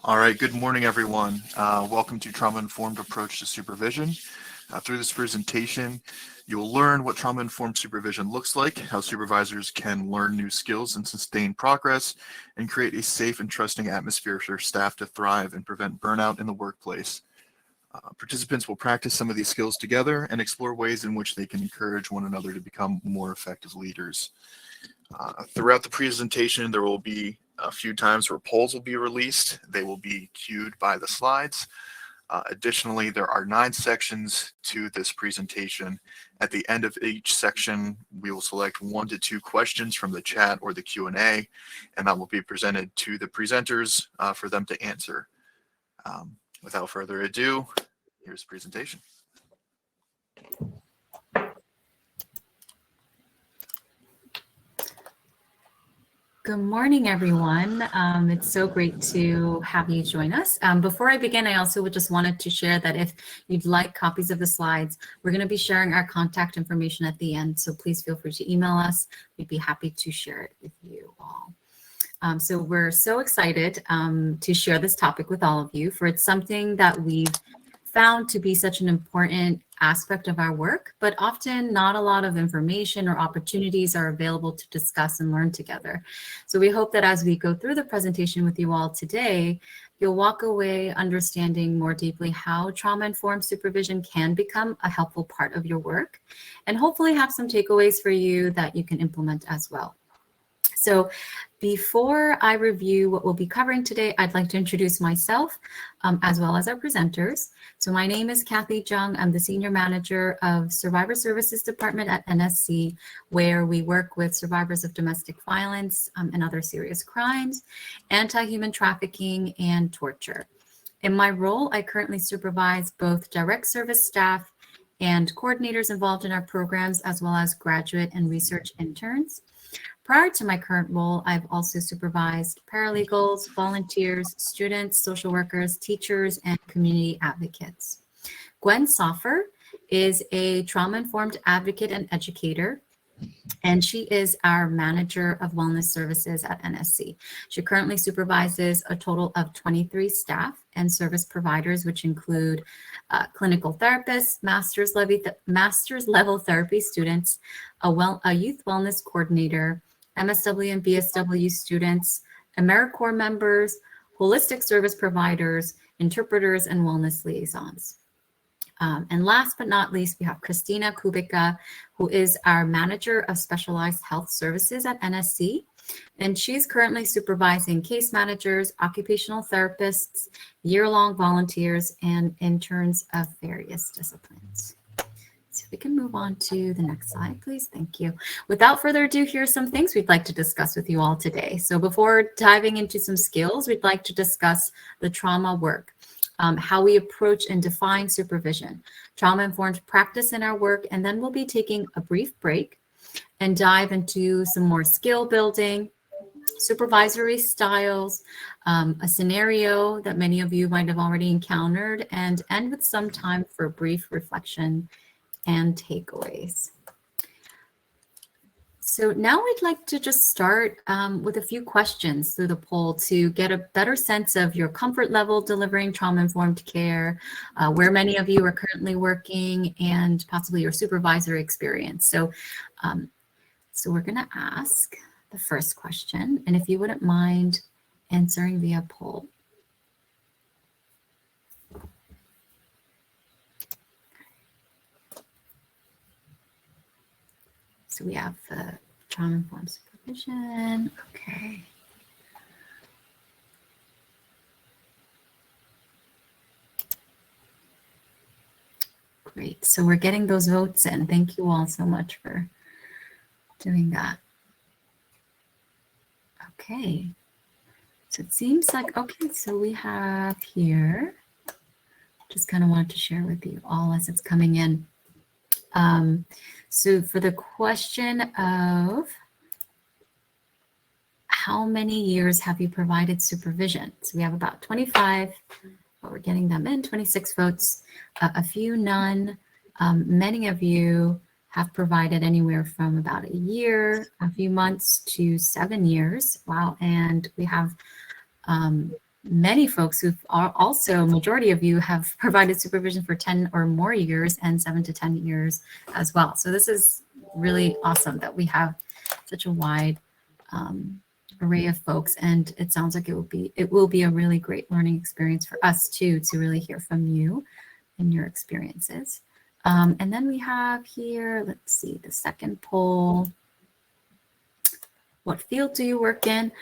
All right, good morning, everyone. Welcome to Trauma-Informed Approach to Supervision. Through this presentation, you'll learn what trauma-informed supervision looks like, how supervisors can learn new skills and sustain progress, and create a safe and trusting atmosphere for staff to thrive and prevent burnout in the workplace. Participants will practice some of these skills together and explore ways in which they can encourage one another to become more effective leaders. Throughout the presentation, there will be a few times where polls will be released. They will be cued by the slides. Additionally, there are 9 sections to this presentation. At the end of each section, we will select 1 to 2 questions from the chat or the Q&A, and that will be presented to the presenters for them to answer. Without further ado, here's the presentation. Good morning, everyone. It's so great to have you join us. Before I begin, I also just wanted to share that if you'd like copies of the slides, we're going to be sharing our contact information at the end, so please feel free to email us. We'd be happy to share it with you all. So we're so excited to share this topic with all of you, for it's something that we've found to be such an important aspect of our work, but often not a lot of information or opportunities are available to discuss and learn together. So we hope that as we go through the presentation with you all today, you'll walk away understanding more deeply how trauma-informed supervision can become a helpful part of your work, and hopefully have some takeaways for you that you can implement as well. So before I review what we'll be covering today, I'd like to introduce myself as well as our presenters. So my name is Kathy Jung. I'm the Senior Manager of Survivor Services Department at NSC, where we work with survivors of domestic violence and other serious crimes, anti-human trafficking, and torture. In my role, I currently supervise both direct service staff and coordinators involved in our programs, as well as graduate and research interns. Prior to my current role, I've also supervised paralegals, volunteers, students, social workers, teachers, and community advocates. Gwen Soffer is a trauma-informed advocate and educator, and she is our Manager of Wellness Services at NSC. She currently supervises a total of 23 staff and service providers, which include clinical therapists, master's level therapy students, a youth wellness coordinator, MSW and BSW students, AmeriCorps members, holistic service providers, interpreters, and wellness liaisons. And last but not least, we have Christina Kubica, who is our Manager of Specialized Health Services at NSC. And she's currently supervising case managers, occupational therapists, year-long volunteers, and interns of various disciplines. So we can move on to the next slide, please. Thank you. Without further ado, here's some things we'd like to discuss with you all today. So before diving into some skills, we'd like to discuss the trauma work, how we approach and define supervision, trauma-informed practice in our work, and then we'll be taking a brief break and dive into some more skill building, supervisory styles, a scenario that many of you might have already encountered, and end with some time for brief reflection and takeaways. So now I'd like to just start with a few questions through the poll to get a better sense of your comfort level delivering trauma-informed care, where many of you are currently working, and possibly your supervisory experience. So, so we're going to ask the first question, and if you wouldn't mind answering via poll. So we have the trauma-informed supervision. Okay. Great. So we're getting those votes in. Thank you all so much for doing that. Okay. So it seems like, okay, so we have here, just kind of wanted to share with you all as it's coming in. So for the question of how many years have you provided supervision? So we have about 25, but we're getting them in, 26 votes, a few none. Many of you have provided anywhere from about a year, a few months to 7 years. Wow, and we have many folks who've also, majority of you have provided supervision for 10 or more years and 7 to 10 years as well. So this is really awesome that we have such a wide array of folks, and it sounds like it will be a really great learning experience for us too, to really hear from you and your experiences. And then we have here, let's see, the second poll. What field do you work in?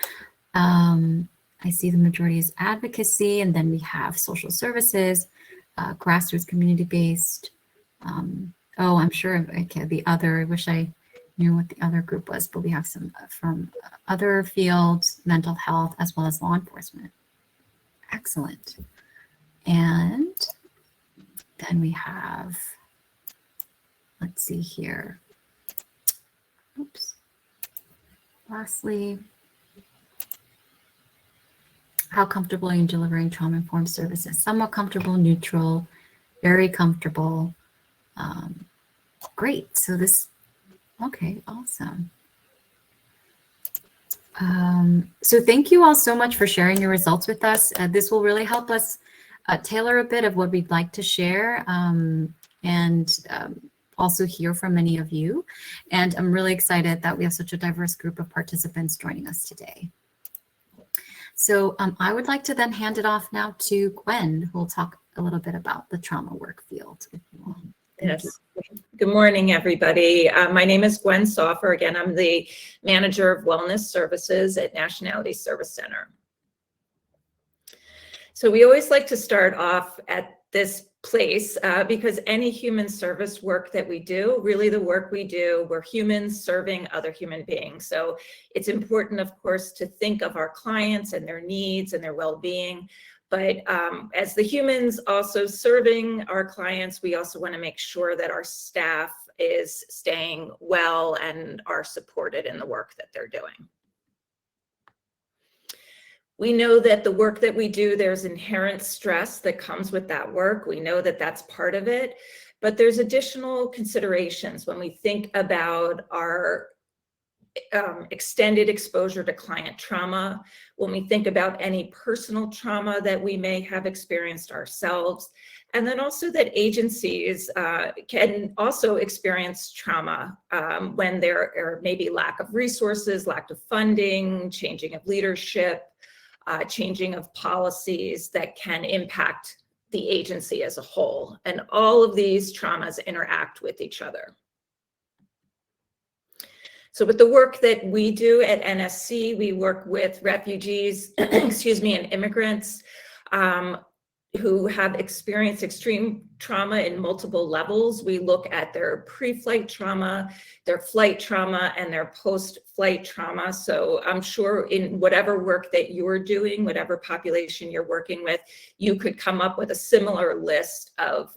I see the majority is advocacy, and then we have social services, grassroots, community-based. Oh, I'm sure, okay, the other, I wish I knew what the other group was, but we have some from other fields, mental health, as well as law enforcement. Excellent. And then we have, let's see here. Oops. Lastly, how comfortable are you delivering trauma-informed services? Somewhat comfortable, neutral, very comfortable. Great. So this, okay, awesome. So thank you all so much for sharing your results with us. This will really help us tailor a bit of what we'd like to share, and also hear from many of you. And I'm really excited that we have such a diverse group of participants joining us today. So I would like to then hand it off now to Gwen, who will talk a little bit about the trauma work field. Yes. Good morning, everybody. My name is Gwen Soffer. Again, I'm the Manager of Wellness Services at Nationality Service Center. So we always like to start off at this place because any human service work that we do, really the work we do, we're humans serving other human beings. So it's important, of course, to think of our clients and their needs and their well-being. But as the humans also serving our clients, we also want to make sure that our staff is staying well and are supported in the work that they're doing. We know that the work that we do, there's inherent stress that comes with that work. We know that that's part of it, but there's additional considerations when we think about our extended exposure to client trauma, when we think about any personal trauma that we may have experienced ourselves, and then also that agencies can also experience trauma when there are maybe lack of resources, lack of funding, changing of leadership, changing of policies that can impact the agency as a whole. And all of these traumas interact with each other. So with the work that we do at NSC, we work with refugees, excuse me, and immigrants who have experienced extreme trauma in multiple levels. We look at their pre-flight trauma, their flight trauma, and their post-flight trauma. So I'm sure in whatever work that you're doing, whatever population you're working with, you could come up with a similar list of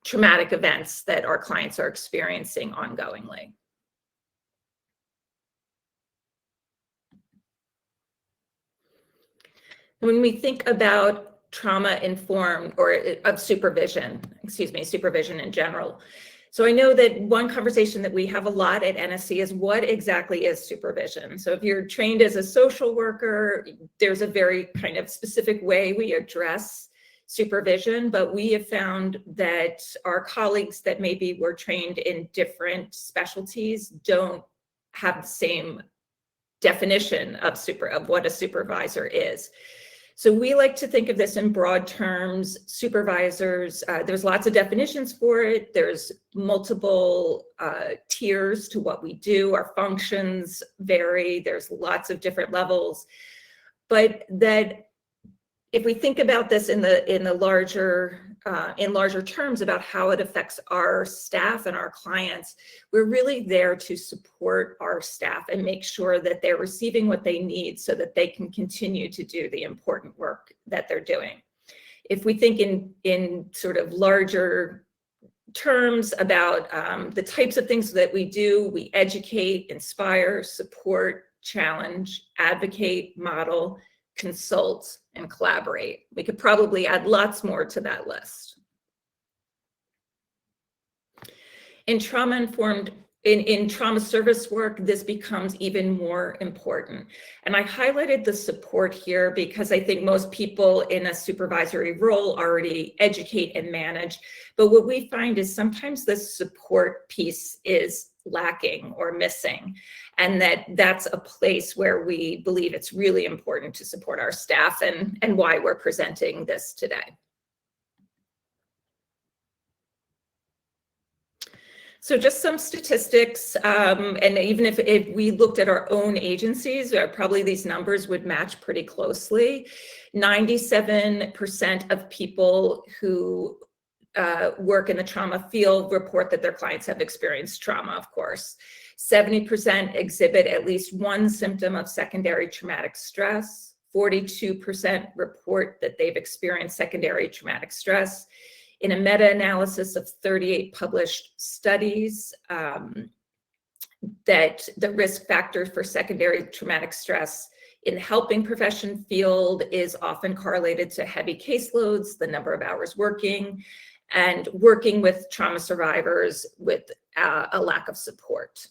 traumatic events that our clients are experiencing ongoingly. When we think about trauma-informed or of supervision, supervision in general. So I know that one conversation that we have a lot at NSC is what exactly is supervision? So if you're trained as a social worker, there's a very kind of specific way we address supervision, but we have found that our colleagues that maybe were trained in different specialties don't have the same definition of what a supervisor is. So we like to think of this in broad terms. Supervisors, there's lots of definitions for it. There's multiple tiers to what we do. Our functions vary. There's lots of different levels. But that if we think about this in larger terms about how it affects our staff and our clients, we're really there to support our staff and make sure that they're receiving what they need so that they can continue to do the important work that they're doing. If we think in sort of larger terms about the types of things that we do, we educate, inspire, support, challenge, advocate, model, consult, and collaborate. We could probably add lots more to that list. In trauma-informed in trauma service work, this becomes even more important. And I highlighted the support here because I think most people in a supervisory role already educate and manage. But what we find is sometimes the support piece is lacking or missing. And that's a place where we believe it's really important to support our staff, and why we're presenting this today. So just some statistics, and even if we looked at our own agencies, probably these numbers would match pretty closely. 97% of people who work in the trauma field report that their clients have experienced trauma, of course. 70% exhibit at least one symptom of secondary traumatic stress. 42% report that they've experienced secondary traumatic stress. In a meta-analysis of 38 published studies, that the risk factor for secondary traumatic stress in the helping profession field is often correlated to heavy caseloads, the number of hours working, and working with trauma survivors with a lack of support.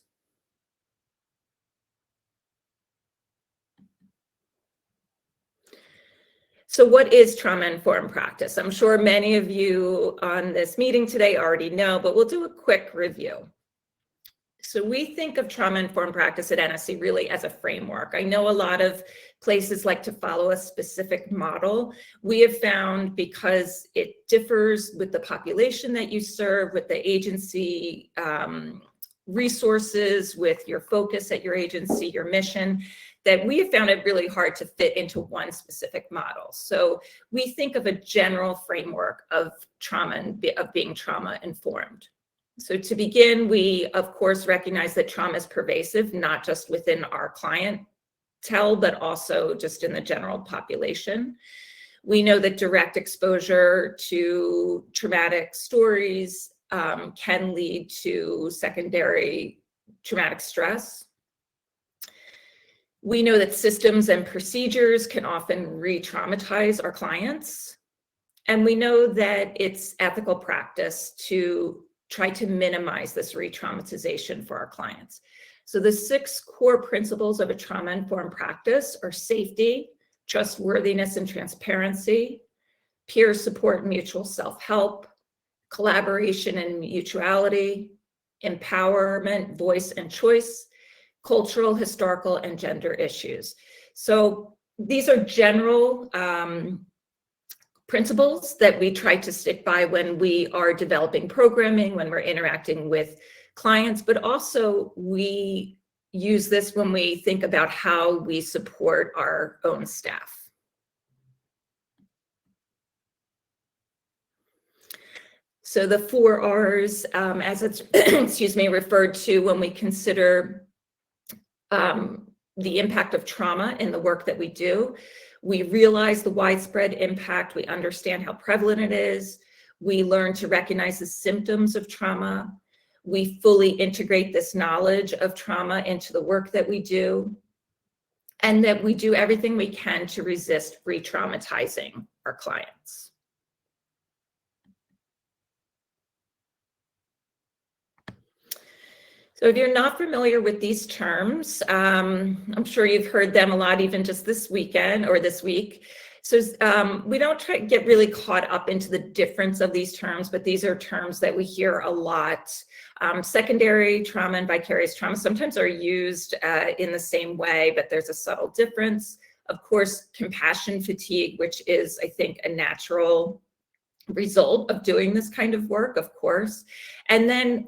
So what is trauma-informed practice? I'm sure many of you on this meeting today already know, but we'll do a quick review. So we think of trauma-informed practice at NSC really as a framework. I know a lot of places like to follow a specific model. We have found, because it differs with the population that you serve, with the agency resources, with your focus at your agency, your mission, that we have found it really hard to fit into one specific model. So we think of a general framework of trauma and of being trauma informed. So to begin, we of course recognize that trauma is pervasive, not just within our clientele, but also just in the general population. We know that direct exposure to traumatic stories can lead to secondary traumatic stress. We know that systems and procedures can often re-traumatize our clients. And we know that it's ethical practice to try to minimize this re-traumatization for our clients. So the 6 core principles of a trauma-informed practice are safety, trustworthiness and transparency, peer support and mutual self-help, collaboration and mutuality, empowerment, voice and choice, cultural, historical, and gender issues. So these are general principles that we try to stick by when we are developing programming, when we're interacting with clients, but also we use this when we think about how we support our own staff. So the 4 R's, as it's excuse me, referred to when we consider the impact of trauma in the work that we do. We realize the widespread impact. We understand how prevalent it is. We learn to recognize the symptoms of trauma. We fully integrate this knowledge of trauma into the work that we do, and that we do everything we can to resist re-traumatizing our clients. So if you're not familiar with these terms, I'm sure you've heard them a lot, even just this weekend or this week. So we don't try to get really caught up into the difference of these terms, but these are terms that we hear a lot. Secondary trauma and vicarious trauma sometimes are used in the same way, but there's a subtle difference. Of course, compassion fatigue, which is, I think, a natural result of doing this kind of work, of course. And then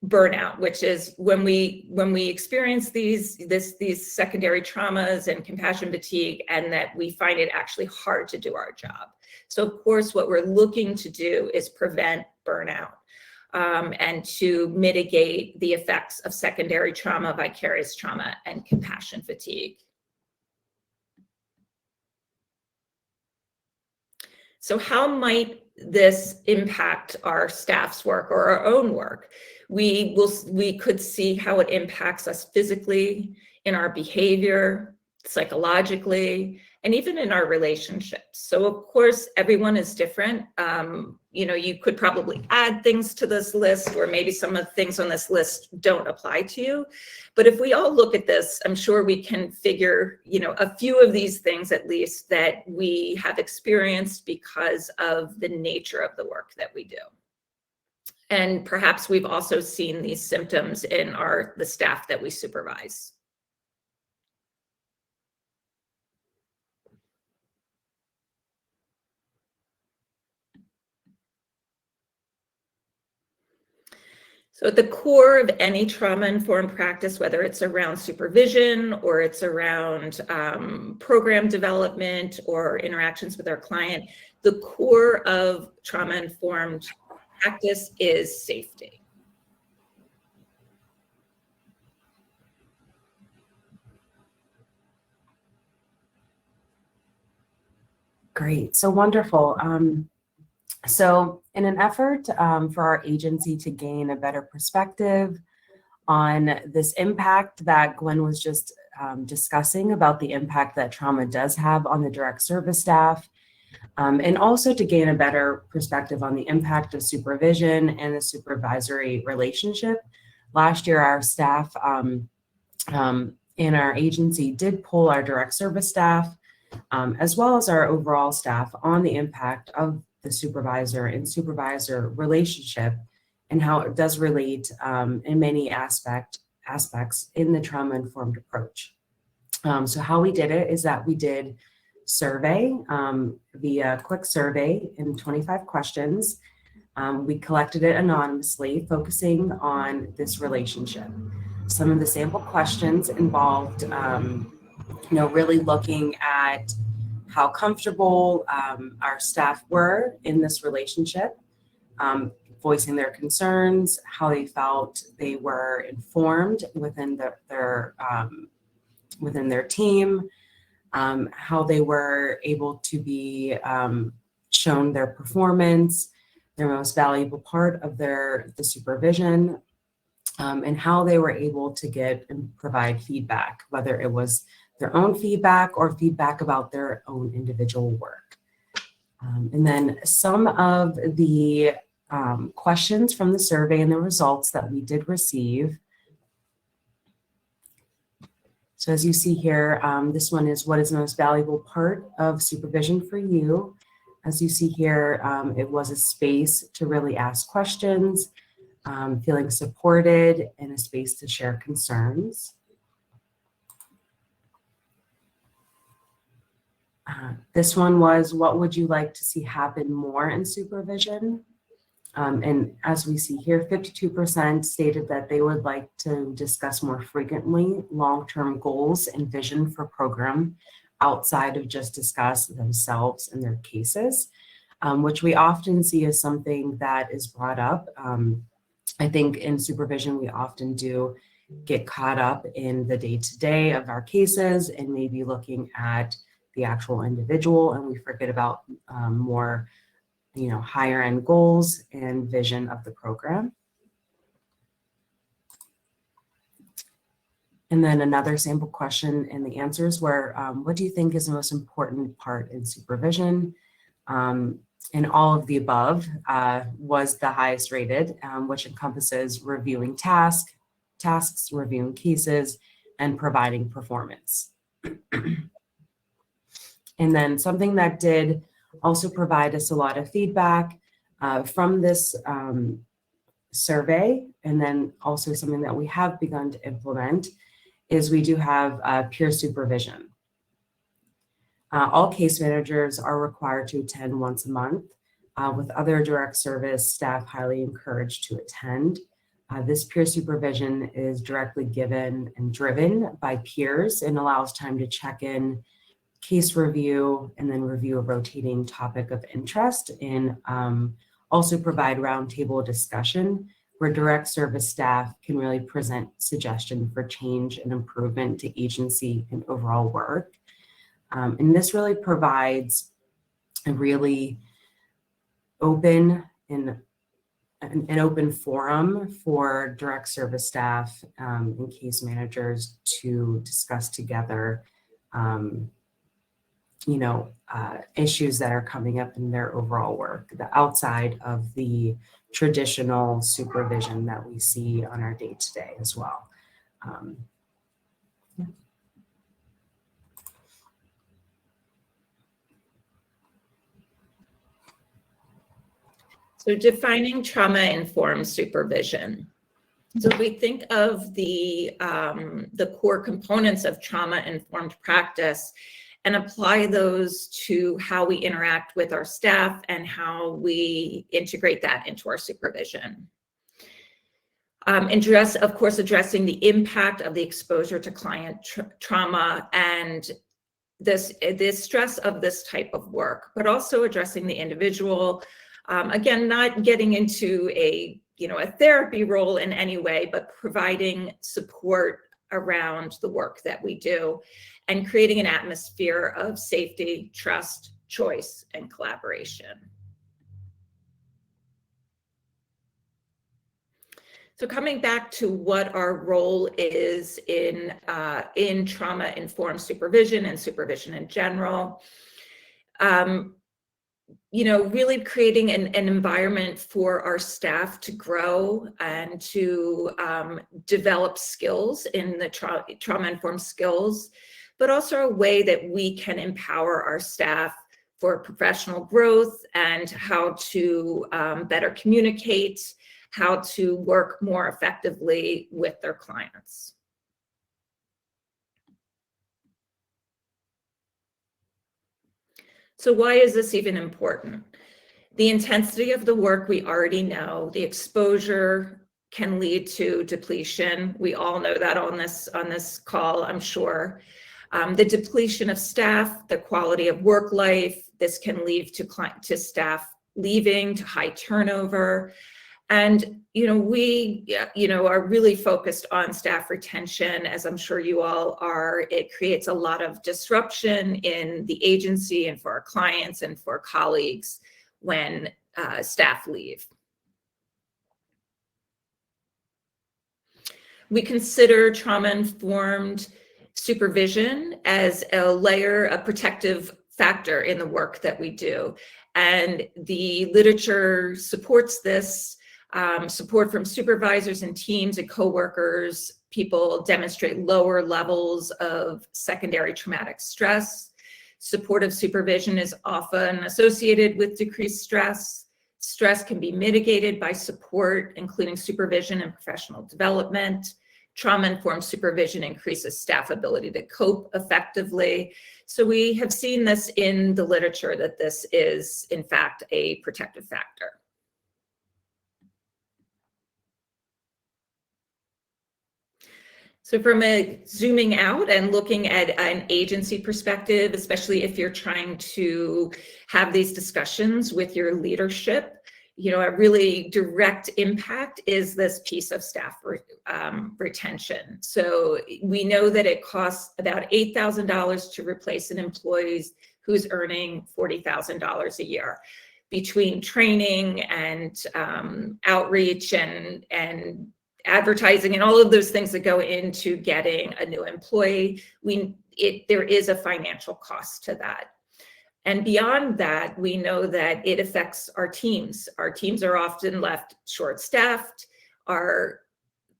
burnout, which is when we experience these secondary traumas and compassion fatigue, and that we find it actually hard to do our job. So of course, what we're looking to do is prevent burnout and to mitigate the effects of secondary trauma, vicarious trauma, and compassion fatigue. So how might this impact our staff's work or our own work? We could see how it impacts us physically, in our behavior, psychologically, and even in our relationships. So of course, everyone is different. You could probably add things to this list, or maybe some of the things on this list don't apply to you. But if we all look at this, I'm sure we can figure, a few of these things at least that we have experienced because of the nature of the work that we do. And perhaps we've also seen these symptoms in the staff that we supervise. So at the core of any trauma-informed practice, whether it's around supervision or it's around program development or interactions with our client, the core of trauma-informed practice is safety. Great, so wonderful. So in an effort for our agency to gain a better perspective on this impact that Gwen was just discussing about the impact that trauma does have on the direct service staff, and also to gain a better perspective on the impact of supervision and the supervisory relationship, last year our staff in our agency did poll our direct service staff as well as our overall staff on the impact of the supervisor and supervisor relationship and how it does relate in many aspects in the trauma-informed approach. So how we did it is that we did survey via quick survey in 25 questions. We collected it anonymously, focusing on this relationship. Some of the sample questions involved, really looking at how comfortable our staff were in this relationship, voicing their concerns, how they felt they were informed within their team, how they were able to be shown their performance, their most valuable part of the supervision, and how they were able to get and provide feedback, whether it was their own feedback or feedback about their own individual work. And then some of the questions from the survey and the results that we did receive. So as you see here, this one is what is the most valuable part of supervision for you? As you see here, it was a space to really ask questions, feeling supported, and a space to share concerns. This one was, what would you like to see happen more in supervision? And as we see here, 52% stated that they would like to discuss more frequently long-term goals and vision for program outside of just discuss themselves and their cases, which we often see as something that is brought up. I think in supervision, we often do get caught up in the day-to-day of our cases and maybe looking at the actual individual, and we forget about more higher end goals and vision of the program. And then another sample question, and the answers were, what do you think is the most important part in supervision? And all of the above was the highest rated, which encompasses reviewing tasks, reviewing cases, and providing performance. And then something that did also provide us a lot of feedback from this survey, and then also something that we have begun to implement, is we do have peer supervision. All case managers are required to attend once a month, with other direct service staff highly encouraged to attend. This peer supervision is directly given and driven by peers and allows time to check in, case review, and then review a rotating topic of interest, and also provide roundtable discussion where direct service staff can really present suggestion for change and improvement to agency and overall work. And this really provides a really open and an open forum for direct service staff and case managers to discuss together issues that are coming up in their overall work, the outside of the traditional supervision that we see on our day-to-day as well. So defining trauma-informed supervision. So if we think of the core components of trauma-informed practice and apply those to how we interact with our staff and how we integrate that into our supervision. Addressing the impact of the exposure to client trauma and this stress of this type of work, but also addressing the individual. Again, not getting into a therapy role in any way, but providing support around the work that we do and creating an atmosphere of safety, trust, choice, and collaboration. So coming back to what our role is in trauma-informed supervision and supervision in general, really creating an environment for our staff to grow and to develop skills in the trauma-informed skills, but also a way that we can empower our staff for professional growth and how to better communicate, how to work more effectively with their clients. So why is this even important? The intensity of the work we already know, the exposure can lead to depletion. We all know that on this call, I'm sure. The depletion of staff, the quality of work life, this can lead to staff leaving, to high turnover. And, we, are really focused on staff retention, as I'm sure you all are. It creates a lot of disruption in the agency and for our clients and for colleagues when staff leave. We consider trauma-informed supervision as a protective factor in the work that we do. And the literature supports this. Support from supervisors and teams and coworkers. People demonstrate lower levels of secondary traumatic stress. Supportive supervision is often associated with decreased stress. Stress can be mitigated by support, including supervision and professional development. Trauma-informed supervision increases staff ability to cope effectively. So we have seen this in the literature that this is, in fact, a protective factor. So from zooming out and looking at an agency perspective, especially if you're trying to have these discussions with your leadership, a really direct impact is this piece of staff retention. So we know that it costs about $8,000 to replace an employee who's earning $40,000 a year. Between training and outreach and advertising and all of those things that go into getting a new employee, there is a financial cost to that. And beyond that, we know that it affects our teams. Our teams are often left short-staffed. Our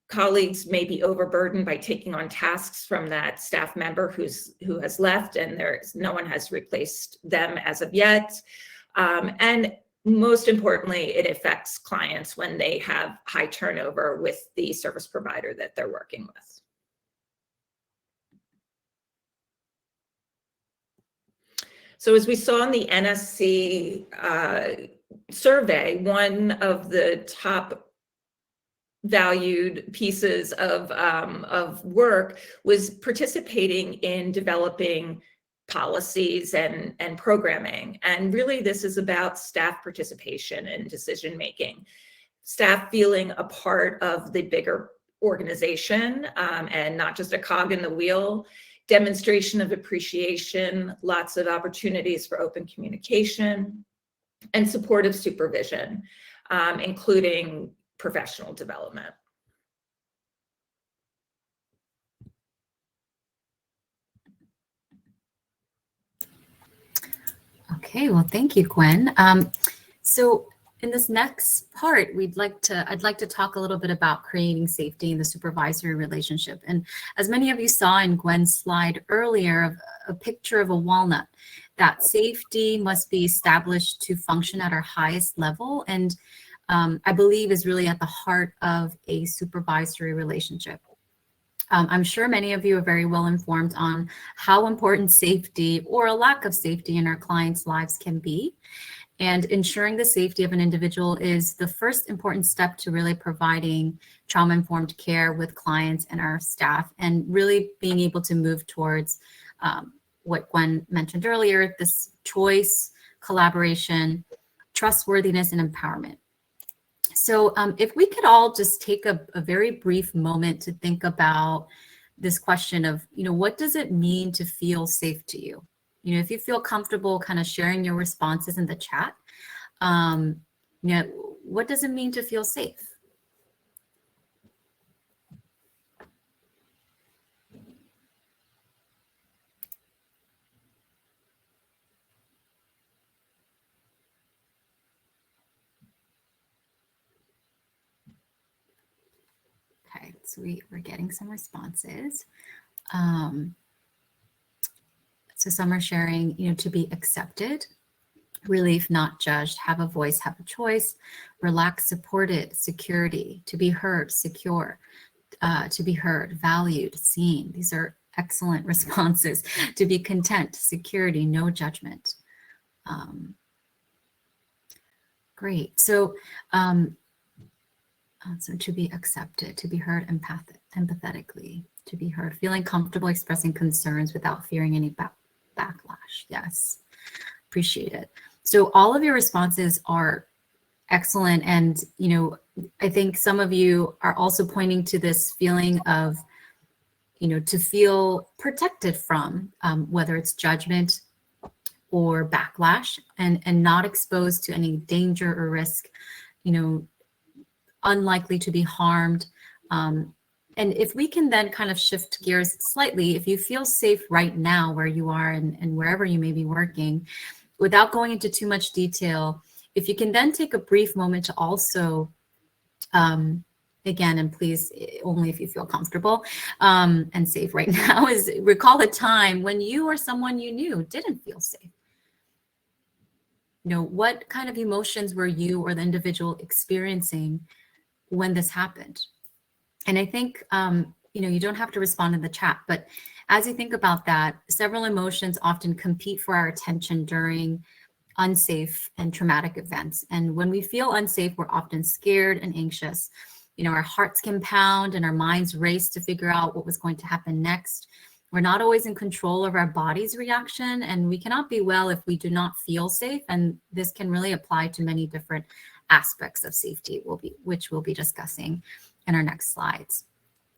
colleagues may be overburdened by taking on tasks from that staff member who has left, and no one has replaced them as of yet. And most importantly, it affects clients when they have high turnover with the service provider that they're working with. So as we saw in the NSC survey, one of the top valued pieces of work was participating in developing policies and programming. And really this is about staff participation and decision making, staff feeling a part of the bigger organization and not just a cog in the wheel, demonstration of appreciation, lots of opportunities for open communication, and supportive supervision, including professional development. Okay, well, thank you, Gwen. So in this next part, I'd like to talk a little bit about creating safety in the supervisory relationship. And as many of you saw in Gwen's slide earlier, of a picture of a walnut, that safety must be established to function at our highest level, and I believe is really at the heart of a supervisory relationship. I'm sure many of you are very well informed on how important safety or a lack of safety in our clients' lives can be. And ensuring the safety of an individual is the first important step to really providing trauma-informed care with clients and our staff, and really being able to move towards what Gwen mentioned earlier, this choice, collaboration, trustworthiness, and empowerment. So if we could all just take a very brief moment to think about this question of, what does it mean to feel safe to you? If you feel comfortable kind of sharing your responses in the chat, what does it mean to feel safe? Okay, so we're getting some responses. So some are sharing, to be accepted, relief, not judged, have a voice, have a choice, relaxed, supported, security, to be heard, secure, to be heard, valued, seen. These are excellent responses. To be content, security, no judgment. Great. So, so to be accepted, to be heard empathetically, to be heard, feeling comfortable expressing concerns without fearing any backlash. Yes, appreciate it. So all of your responses are excellent. And, I think some of you are also pointing to this feeling of, to feel protected from, whether it's judgment or backlash, and not exposed to any danger or risk, unlikely to be harmed. And if we can then kind of shift gears slightly, if you feel safe right now where you are and wherever you may be working, without going into too much detail, if you can then take a brief moment to also, again, and please only if you feel comfortable and safe right now, is recall a time when you or someone you knew didn't feel safe. What kind of emotions were you or the individual experiencing when this happened? And I think, you don't have to respond in the chat, but as you think about that, several emotions often compete for our attention during unsafe and traumatic events. And when we feel unsafe, we're often scared and anxious. Our hearts can pound and our minds race to figure out what was going to happen next. We're not always in control of our body's reaction, and we cannot be well if we do not feel safe. And this can really apply to many different aspects of safety, which we'll be discussing in our next slides.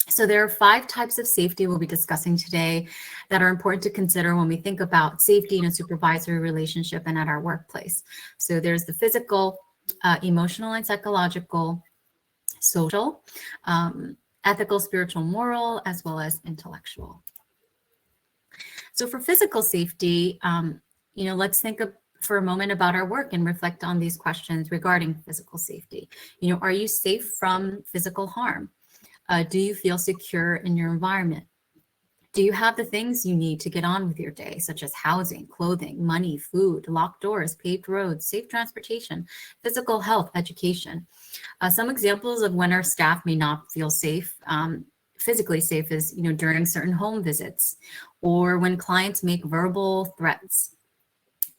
So there are 5 types of safety we'll be discussing today that are important to consider when we think about safety in a supervisory relationship and at our workplace. So there's the physical, emotional and psychological, social, ethical, spiritual, moral, as well as intellectual. So for physical safety, let's think for a moment about our work and reflect on these questions regarding physical safety. Are you safe from physical harm? Do you feel secure in your environment? Do you have the things you need to get on with your day, such as housing, clothing, money, food, locked doors, paved roads, safe transportation, physical health, education? Some examples of when our staff may not feel safe, physically safe, is during certain home visits, or when clients make verbal threats,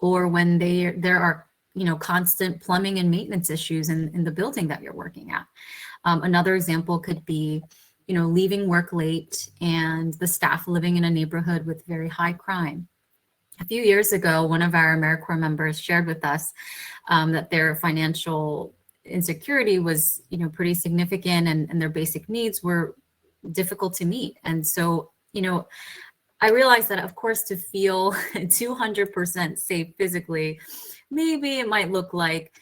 or when there are constant plumbing and maintenance issues in the building that you're working at. Another example could be, leaving work late and the staff living in a neighborhood with very high crime. A few years ago, one of our AmeriCorps members shared with us that their financial insecurity was, pretty significant, and their basic needs were difficult to meet. And so, I realized that, of course, to feel 200% safe physically, maybe it might look like,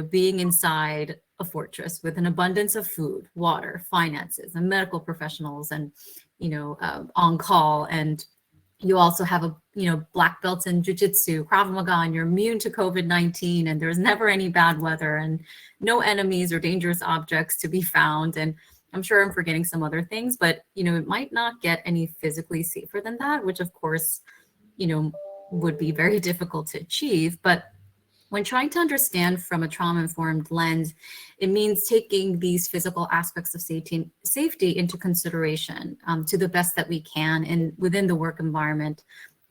being inside a fortress with an abundance of food, water, finances, and medical professionals, and, on call, and, You also have black belts in jujitsu, Krav Maga, and you're immune to COVID-19, and there's never any bad weather and no enemies or dangerous objects to be found. And I'm sure I'm forgetting some other things, but it might not get any physically safer than that, which of course, would be very difficult to achieve. But when trying to understand from a trauma-informed lens, it means taking these physical aspects of safety into consideration to the best that we can and within the work environment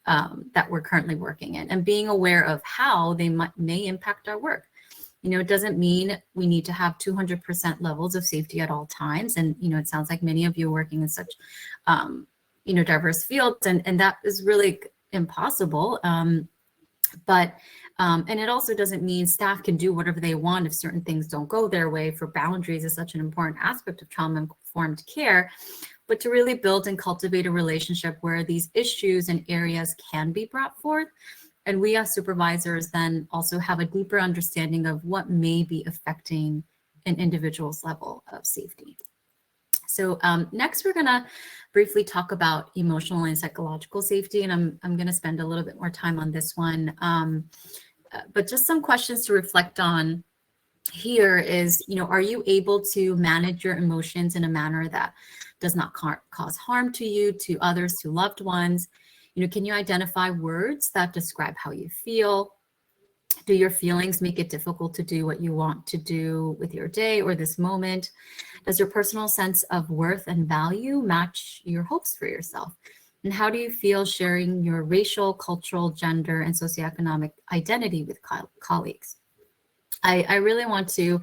that we're currently working in, and being aware of how they may impact our work. It doesn't mean we need to have 200% levels of safety at all times. And, it sounds like many of you are working in such, diverse fields, and that is really impossible. And it also doesn't mean staff can do whatever they want if certain things don't go their way, for boundaries is such an important aspect of trauma-informed care, but to really build and cultivate a relationship where these issues and areas can be brought forth. And we as supervisors then also have a deeper understanding of what may be affecting an individual's level of safety. So next, we're going to briefly talk about emotional and psychological safety, and I'm going to spend a little bit more time on this one. But just some questions to reflect on here is, are you able to manage your emotions in a manner that does not cause harm to you, to others, to loved ones? Can you identify words that describe how you feel? Do your feelings make it difficult to do what you want to do with your day or this moment? Does your personal sense of worth and value match your hopes for yourself? And how do you feel sharing your racial, cultural, gender, and socioeconomic identity with colleagues? I really want to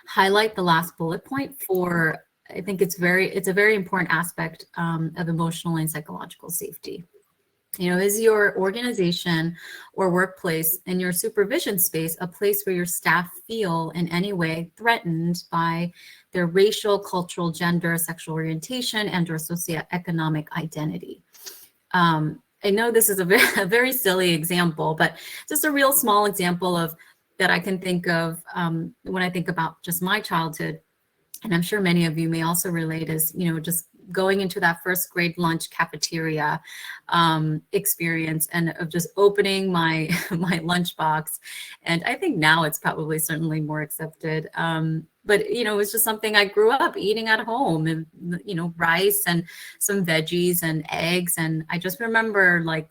highlight the last bullet point for, I think it's a very important aspect of emotional and psychological safety. Is your organization or workplace and your supervision space a place where your staff feel in any way threatened by their racial, cultural, gender, sexual orientation, and or socioeconomic identity? I know this is a very silly example, but just a real small example of that I can think of when I think about just my childhood, and I'm sure many of you may also relate, is, just going into that first grade lunch cafeteria experience, and of just opening my lunchbox. And I think now it's probably certainly more accepted. But, it was just something I grew up eating at home, and, rice and some veggies and eggs. And I just remember like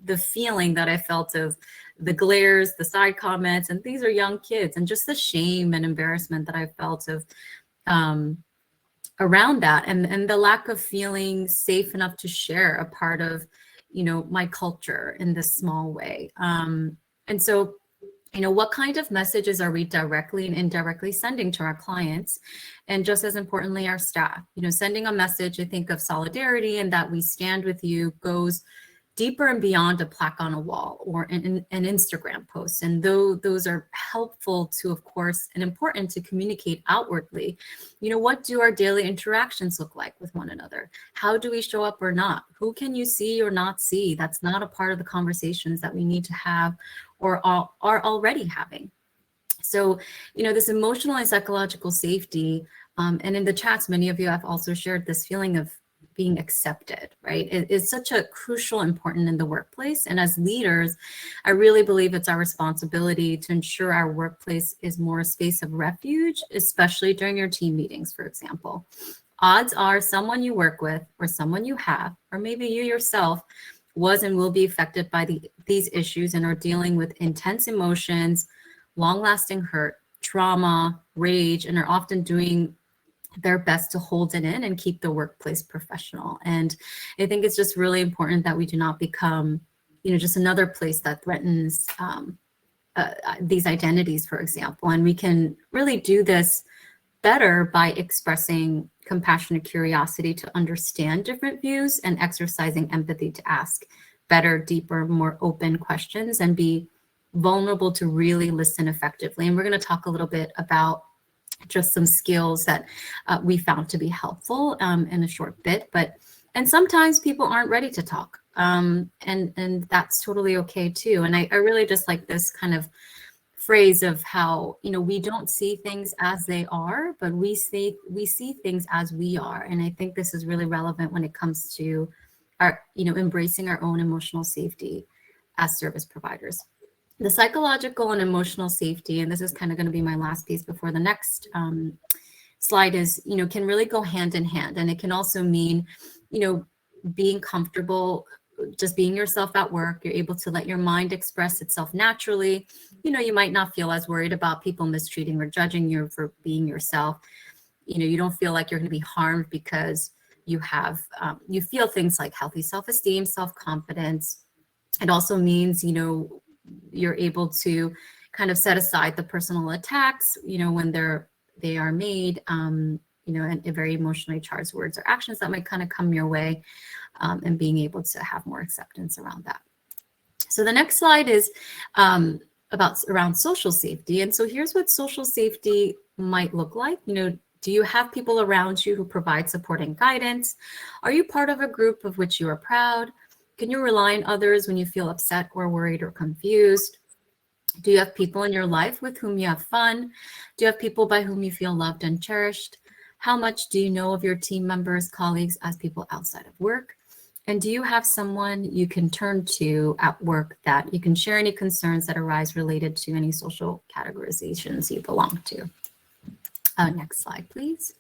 the feeling that I felt of the glares, the side comments, and these are young kids, and just the shame and embarrassment that I felt of around that, and the lack of feeling safe enough to share a part of, my culture in this small way. And so, what kind of messages are we directly and indirectly sending to our clients? And just as importantly, our staff, sending a message, I think, of solidarity and that we stand with you goes deeper and beyond a plaque on a wall or an Instagram post. And though those are helpful to, of course, and important to communicate outwardly, what do our daily interactions look like with one another? How do we show up or not? Who can you see or not see? That's not a part of the conversations that we need to have or are already having. So, this emotional and psychological safety, and in the chats, many of you have also shared this feeling of being accepted, right? It is such a crucial, important in the workplace. And as leaders, I really believe it's our responsibility to ensure our workplace is more a space of refuge, especially during your team meetings, for example. Odds are someone you work with or someone you have, or maybe you yourself, was and will be affected by these issues and are dealing with intense emotions, long-lasting hurt, trauma, rage, and are often doing their best to hold it in and keep the workplace professional. And I think it's just really important that we do not become, just another place that threatens these identities, for example. And we can really do this better by expressing compassionate curiosity to understand different views and exercising empathy to ask better, deeper, more open questions and be vulnerable to really listen effectively. And we're going to talk a little bit about just some skills that we found to be helpful in a short bit, and sometimes people aren't ready to talk, and that's totally okay too. And I really just like this kind of phrase of how, we don't see things as they are, but we see things as we are. And I think this is really relevant when it comes to embracing our own emotional safety as service providers. The psychological and emotional safety, and this is kind of going to be my last piece before the next slide, is, can really go hand in hand. And it can also mean, being comfortable just being yourself at work. You're able to let your mind express itself naturally. You might not feel as worried about people mistreating or judging you for being yourself. You don't feel like you're going to be harmed because you have, you feel things like healthy self-esteem, self-confidence. It also means, you're able to kind of set aside the personal attacks, when they are made, and very emotionally charged words or actions that might kind of come your way, and being able to have more acceptance around that. So the next slide is around social safety. And so here's what social safety might look like. Do you have people around you who provide support and guidance? Are you part of a group of which you are proud? Can you rely on others when you feel upset or worried or confused? Do you have people in your life with whom you have fun? Do you have people by whom you feel loved and cherished? How much do you know of your team members, colleagues, as people outside of work? And do you have someone you can turn to at work that you can share any concerns that arise related to any social categorizations you belong to? Next slide, please.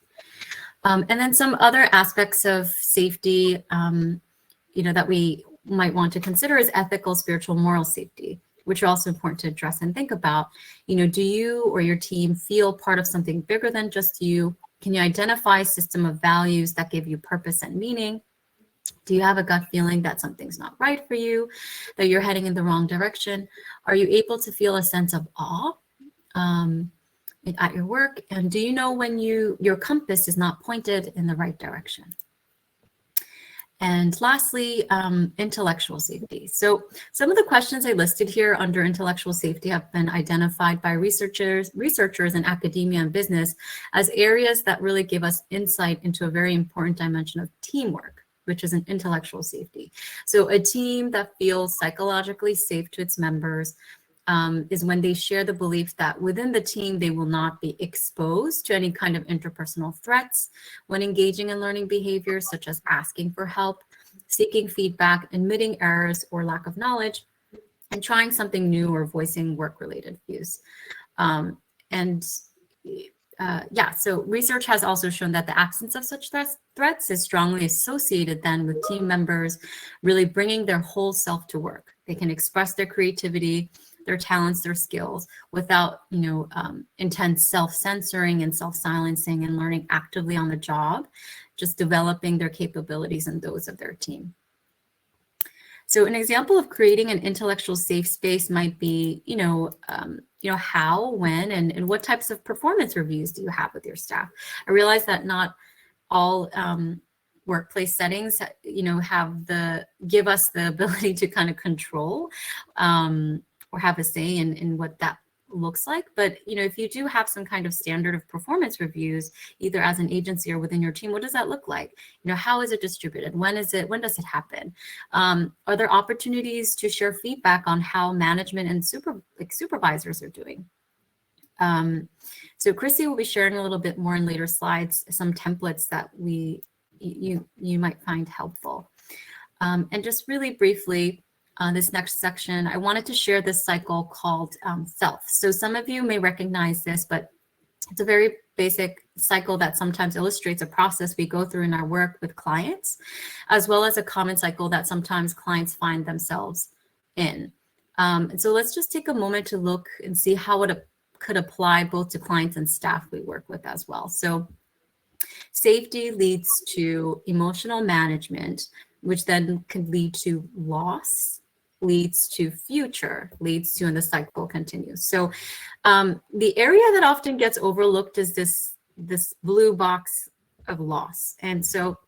And then some other aspects of safety, that we might want to consider is ethical, spiritual, moral safety, which are also important to address and think about. Do you or your team feel part of something bigger than just you? Can you identify a system of values that give you purpose and meaning? Do you have a gut feeling that something's not right for you, that you're heading in the wrong direction? Are you able to feel a sense of awe at your work? And do you know when your compass is not pointed in the right direction? And lastly, intellectual safety. So some of the questions I listed here under intellectual safety have been identified by researchers in academia and business as areas that really give us insight into a very important dimension of teamwork, which is an intellectual safety. So a team that feels psychologically safe to its members is when they share the belief that within the team, they will not be exposed to any kind of interpersonal threats when engaging in learning behaviors, such as asking for help, seeking feedback, admitting errors or lack of knowledge, and trying something new or voicing work-related views. So research has also shown that the absence of such threats is strongly associated then with team members really bringing their whole self to work. They can express their creativity, their talents, their skills without, intense self-censoring and self-silencing, and learning actively on the job, just developing their capabilities and those of their team. So an example of creating an intellectual safe space might be, how, when, and what types of performance reviews do you have with your staff? I realize that not all workplace settings, give us the ability to kind of control or have a say in what that looks like. But, if you do have some kind of standard of performance reviews, either as an agency or within your team, what does that look like? How is it distributed? When does it happen? Are there opportunities to share feedback on how management and supervisors are doing? So Chrissy will be sharing a little bit more in later slides, some templates that you might find helpful. And just really briefly, this next section, I wanted to share this cycle called self. So some of you may recognize this, but it's a very basic cycle that sometimes illustrates a process we go through in our work with clients, as well as a common cycle that sometimes clients find themselves in. And so let's just take a moment to look and see how it could apply both to clients and staff we work with as well. So safety leads to emotional management, which then can lead to loss, leads to future, leads to, and the cycle continues. So the area that often gets overlooked is this blue box of loss. And so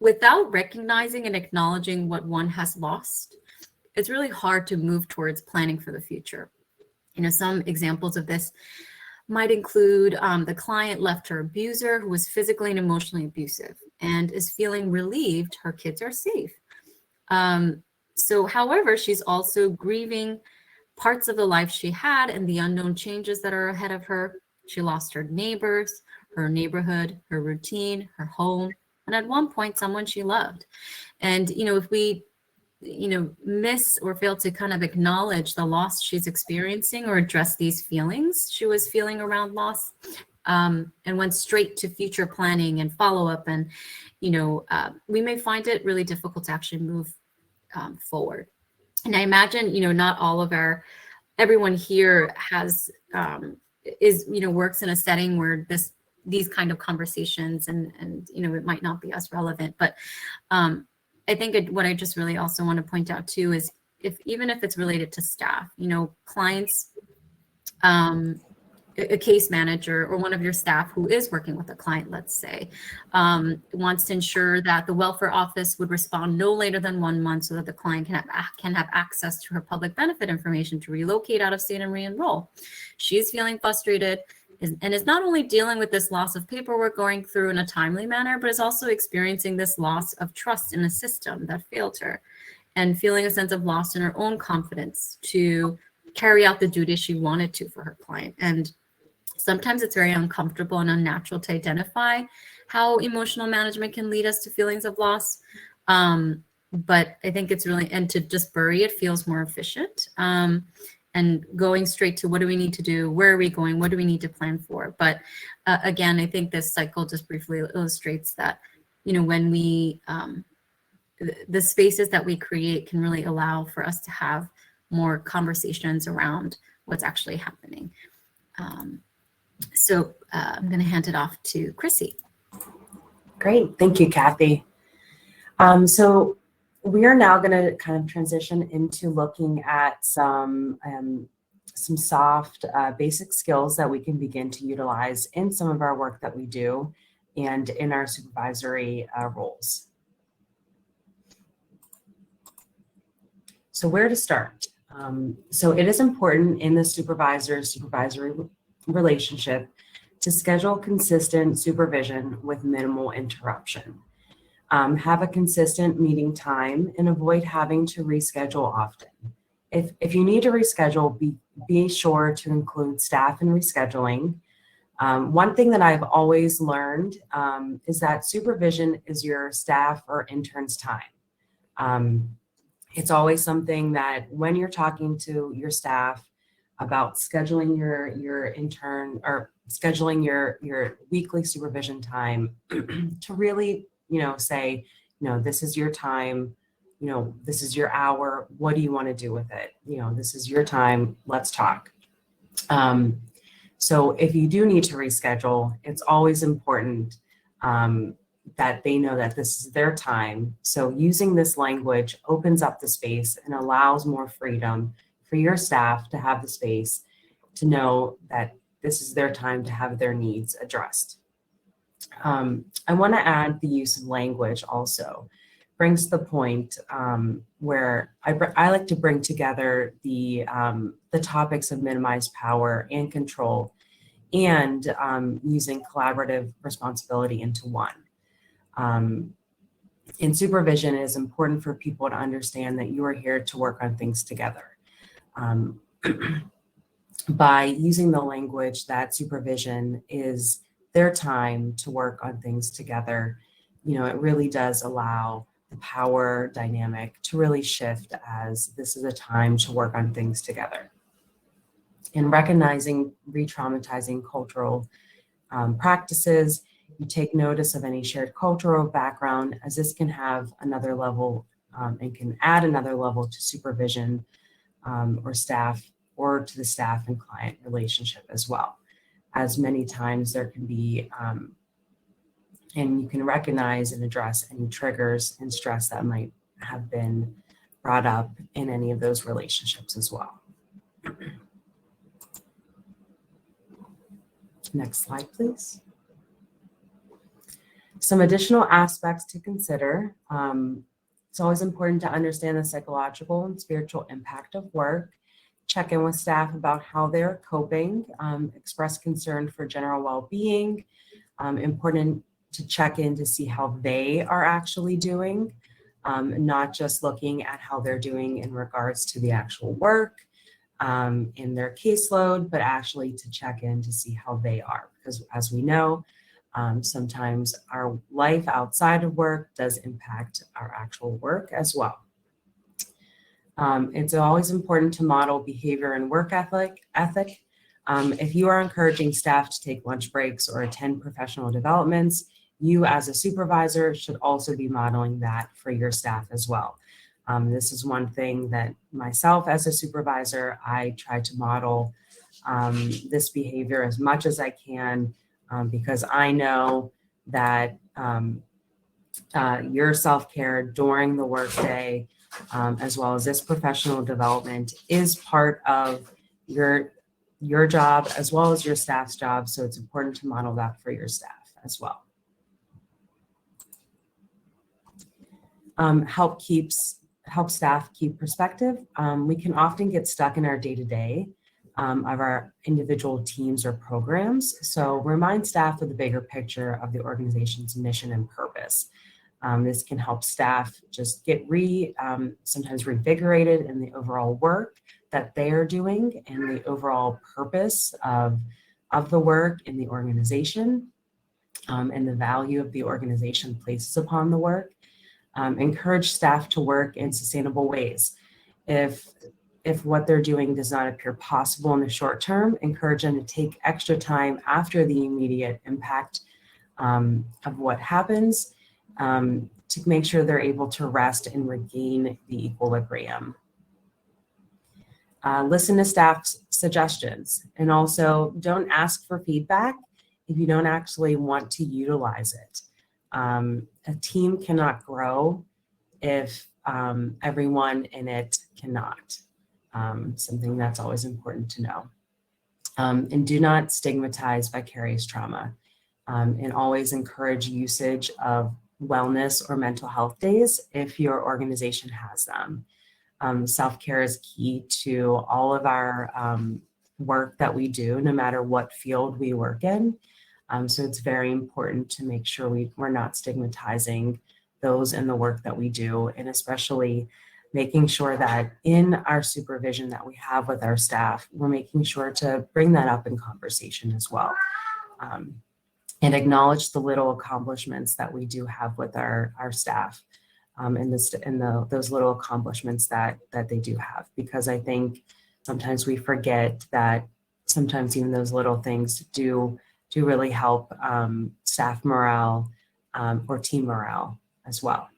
without recognizing and acknowledging what one has lost, it's really hard to move towards planning for the future. Some examples of this might include the client left her abuser who was physically and emotionally abusive and is feeling relieved her kids are safe. So, however, she's also grieving parts of the life she had and the unknown changes that are ahead of her. She lost her neighbors, her neighborhood, her routine, her home, and at one point, someone she loved. And, if we, miss or fail to kind of acknowledge the loss she's experiencing or address these feelings she was feeling around loss, and went straight to future planning and follow-up, and, we may find it really difficult to actually move forward. And I imagine, not all of everyone here has, works in a setting where these kind of conversations and it might not be as relevant, but I think what I just really also want to point out too is even if it's related to staff, clients, a case manager or one of your staff who is working with a client, let's say, wants to ensure that the welfare office would respond no later than 1 month so that the client can have access to her public benefit information to relocate out of state and re-enroll. She's feeling frustrated and is not only dealing with this loss of paperwork going through in a timely manner, but is also experiencing this loss of trust in the system that failed her and feeling a sense of loss in her own confidence to carry out the duties she wanted to for her client. And sometimes it's very uncomfortable and unnatural to identify how emotional management can lead us to feelings of loss. But I think it's really, and to just bury it feels more efficient. And going straight to what do we need to do? Where are we going? What do we need to plan for? But again, I think this cycle just briefly illustrates that, when we, the spaces that we create can really allow for us to have more conversations around what's actually happening. So I'm going to hand it off to Chrissy. Great. Thank you, Kathy. So we are now going to kind of transition into looking at some soft basic skills that we can begin to utilize in some of our work that we do and in our supervisory roles. So where to start? So it is important in the supervisory relationship to schedule consistent supervision with minimal interruption. Have a consistent meeting time and avoid having to reschedule often. If you need to reschedule, be sure to include staff in rescheduling. One thing that I've always learned is that supervision is your staff or intern's time. It's always something that when you're talking to your staff about scheduling your intern or scheduling your weekly supervision time to really, say, this is your time, this is your hour. What do you want to do with it? This is your time. Let's talk. So if you do need to reschedule, it's always important that they know that this is their time. So using this language opens up the space and allows more freedom for your staff to have the space to know that this is their time to have their needs addressed. I want to add the use of language also brings the point where I like to bring together the topics of minimized power and control and using collaborative responsibility into one. In supervision, it is important for people to understand that you are here to work on things together. By using the language that supervision is their time to work on things together, it really does allow the power dynamic to really shift as this is a time to work on things together. In recognizing re-traumatizing cultural practices, you take notice of any shared cultural background, as this can have another level and can add another level to supervision or staff, or to the staff and client relationship as well. As many times there can be, and you can recognize and address any triggers and stress that might have been brought up in any of those relationships as well. Next slide, please. Some additional aspects to consider. It's always important to understand the psychological and spiritual impact of work. Check in with staff about how they're coping, express concern for general well-being. Important to check in to see how they are actually doing, not just looking at how they're doing in regards to the actual work in their caseload, but actually to check in to see how they are. Because as we know, Sometimes our life outside of work does impact our actual work as well. It's always important to model behavior and work ethic. If you are encouraging staff to take lunch breaks or attend professional developments, you as a supervisor should also be modeling that for your staff as well. This is one thing that myself as a supervisor, I try to model this behavior as much as I can, because I know that your self-care during the workday, as well as this professional development, is part of your job as well as your staff's job. So it's important to model that for your staff as well. Help staff keep perspective. We can often get stuck in our day-to-day of our individual teams or programs. So remind staff of the bigger picture of the organization's mission and purpose. This can help staff just get sometimes revigorated in the overall work that they are doing and the overall purpose of the work in the organization, and the value of the organization places upon the work. Encourage staff to work in sustainable ways. If what they're doing does not appear possible in the short term, encourage them to take extra time after the immediate impact of what happens, to make sure they're able to rest and regain the equilibrium. Listen to staff's suggestions, and also don't ask for feedback if you don't actually want to utilize it. A team cannot grow if everyone in it cannot. Something that's always important to know. And do not stigmatize vicarious trauma, and always encourage usage of wellness or mental health days if your organization has them. Self-care is key to all of our work that we do, no matter what field we work in. So it's very important to make sure we're not stigmatizing those in the work that we do, and especially making sure that in our supervision that we have with our staff, we're making sure to bring that up in conversation as well. And acknowledge the little accomplishments that we do have with our staff, and those little accomplishments that they do have, because I think sometimes we forget that sometimes even those little things do really help staff morale or team morale as well.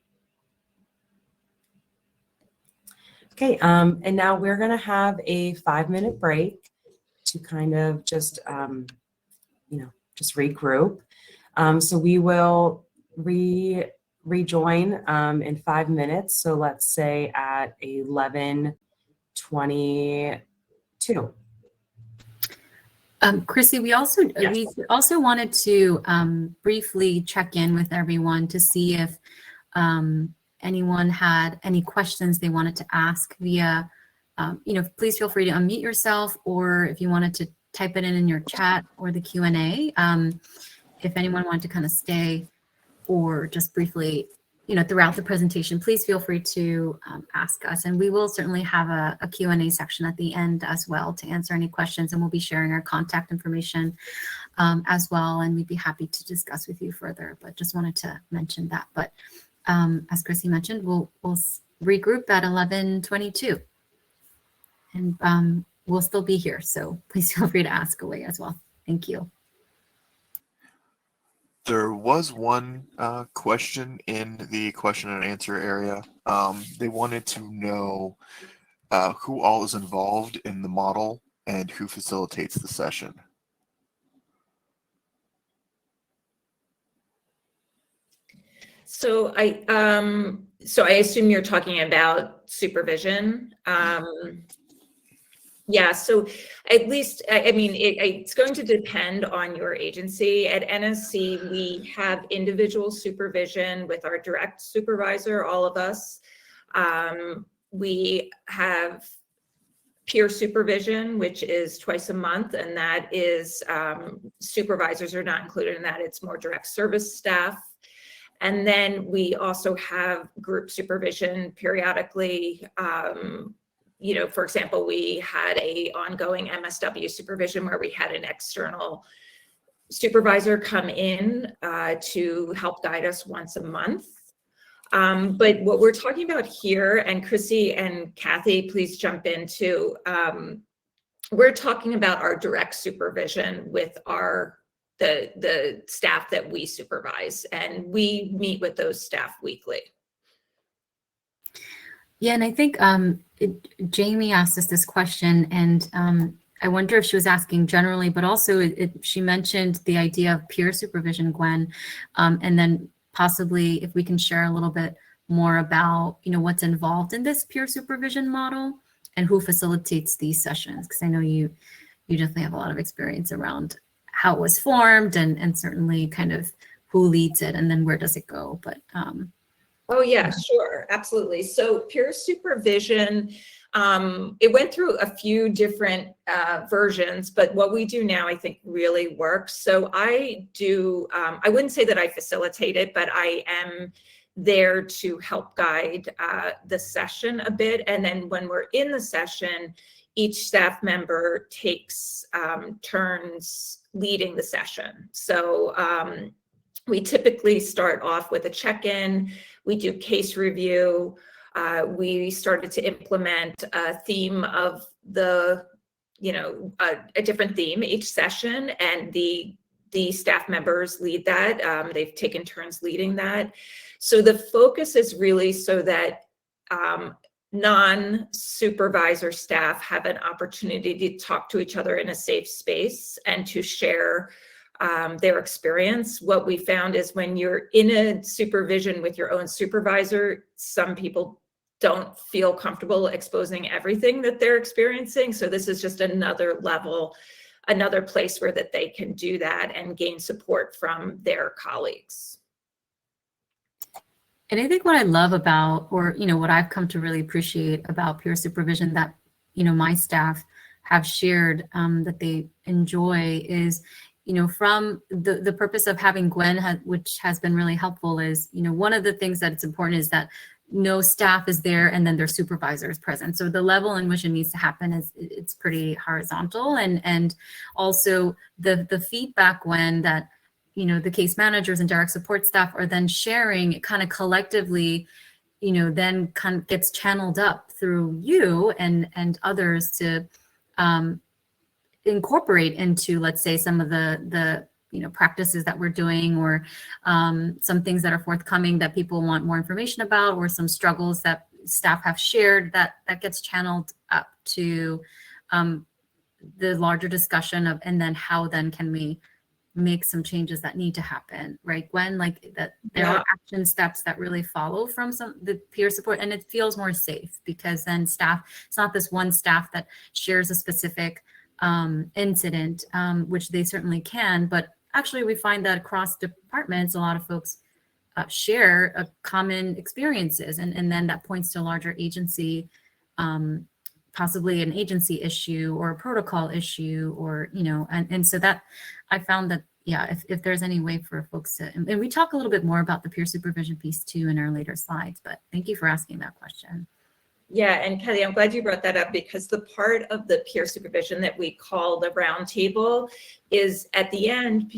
Okay, and now we're going to have a 5-minute break to kind of just just regroup. So we will rejoin in 5 minutes. So let's say at 11:22. Chrissy, we also wanted to briefly check in with everyone to see if anyone had any questions they wanted to ask via, please feel free to unmute yourself, or if you wanted to type it in your chat or the Q&A. If anyone wanted to kind of stay or just briefly, throughout the presentation, please feel free to ask us. And we will certainly have a Q&A section at the end as well to answer any questions. And we'll be sharing our contact information as well. And we'd be happy to discuss with you further, but just wanted to mention that. But as Chrissy mentioned, we'll regroup at 11:22. And we'll still be here. So please feel free to ask away as well. Thank you. There was one question in the question and answer area. They wanted to know who all is involved in the model and who facilitates the session. So I assume you're talking about supervision. Yeah, so at least, it's going to depend on your agency. At NSC, we have individual supervision with our direct supervisor, all of us. We have peer supervision, which is twice a month, and that is, supervisors are not included in that. It's more direct service staff. And then we also have group supervision periodically. For example, we had a ongoing MSW supervision where we had an external supervisor come in to help guide us once a month. But what we're talking about here, and Chrissy and Kathy, please jump in too. We're talking about our direct supervision with the staff that we supervise, and we meet with those staff weekly. Yeah, and I think Jamie asked us this question, and I wonder if she was asking generally, but also she mentioned the idea of peer supervision, Gwen, and then possibly if we can share a little bit more about, what's involved in this peer supervision model and who facilitates these sessions, because I know you definitely have a lot of experience around how it was formed and certainly kind of who leads it and then where does it go. But oh yeah, sure, absolutely. So peer supervision, it went through a few different versions, but what we do now I think really works. So I wouldn't say that I facilitate it, but I am there to help guide the session a bit. And then when we're in the session, each staff member takes turns leading the session. So we typically start off with a check-in. We do case review. We started to implement a theme of a different theme each session, and the staff members lead that. They've taken turns leading that. So the focus is really so that non-supervisor staff have an opportunity to talk to each other in a safe space and to share their experience. What we found is when you're in a supervision with your own supervisor, some people don't feel comfortable exposing everything that they're experiencing. So this is just another level, another place where that they can do that and gain support from their colleagues. And I think what I love about, or, what I've come to really appreciate about peer supervision that, my staff have shared that they enjoy is, from the purpose of having Gwen, which has been really helpful is, one of the things that it's important is that no staff is there and then their supervisor is present. So the level in which it needs to happen it's pretty horizontal. And also the feedback when that, the case managers and direct support staff are then sharing, it kind of collectively, then kind of gets channeled up through you and others to incorporate into, let's say, some of the practices that we're doing, or some things that are forthcoming that people want more information about, or some struggles that staff have shared that gets channeled up to the larger discussion of, and then how then can we make some changes that need to happen, right, Gwen? Like that there are action steps that really follow from the peer support, and it feels more safe because then staff, it's not this one staff that shares a specific incident, which they certainly can, but actually we find that across departments, a lot of folks share common experiences, and then that points to a larger agency, possibly an agency issue or a protocol issue, or, and so that I found that, yeah, if there's any way for folks to, and we talk a little bit more about the peer supervision piece too in our later slides, but thank you for asking that question. Yeah, and Kelly, I'm glad you brought that up, because the part of the peer supervision that we call the roundtable is at the end,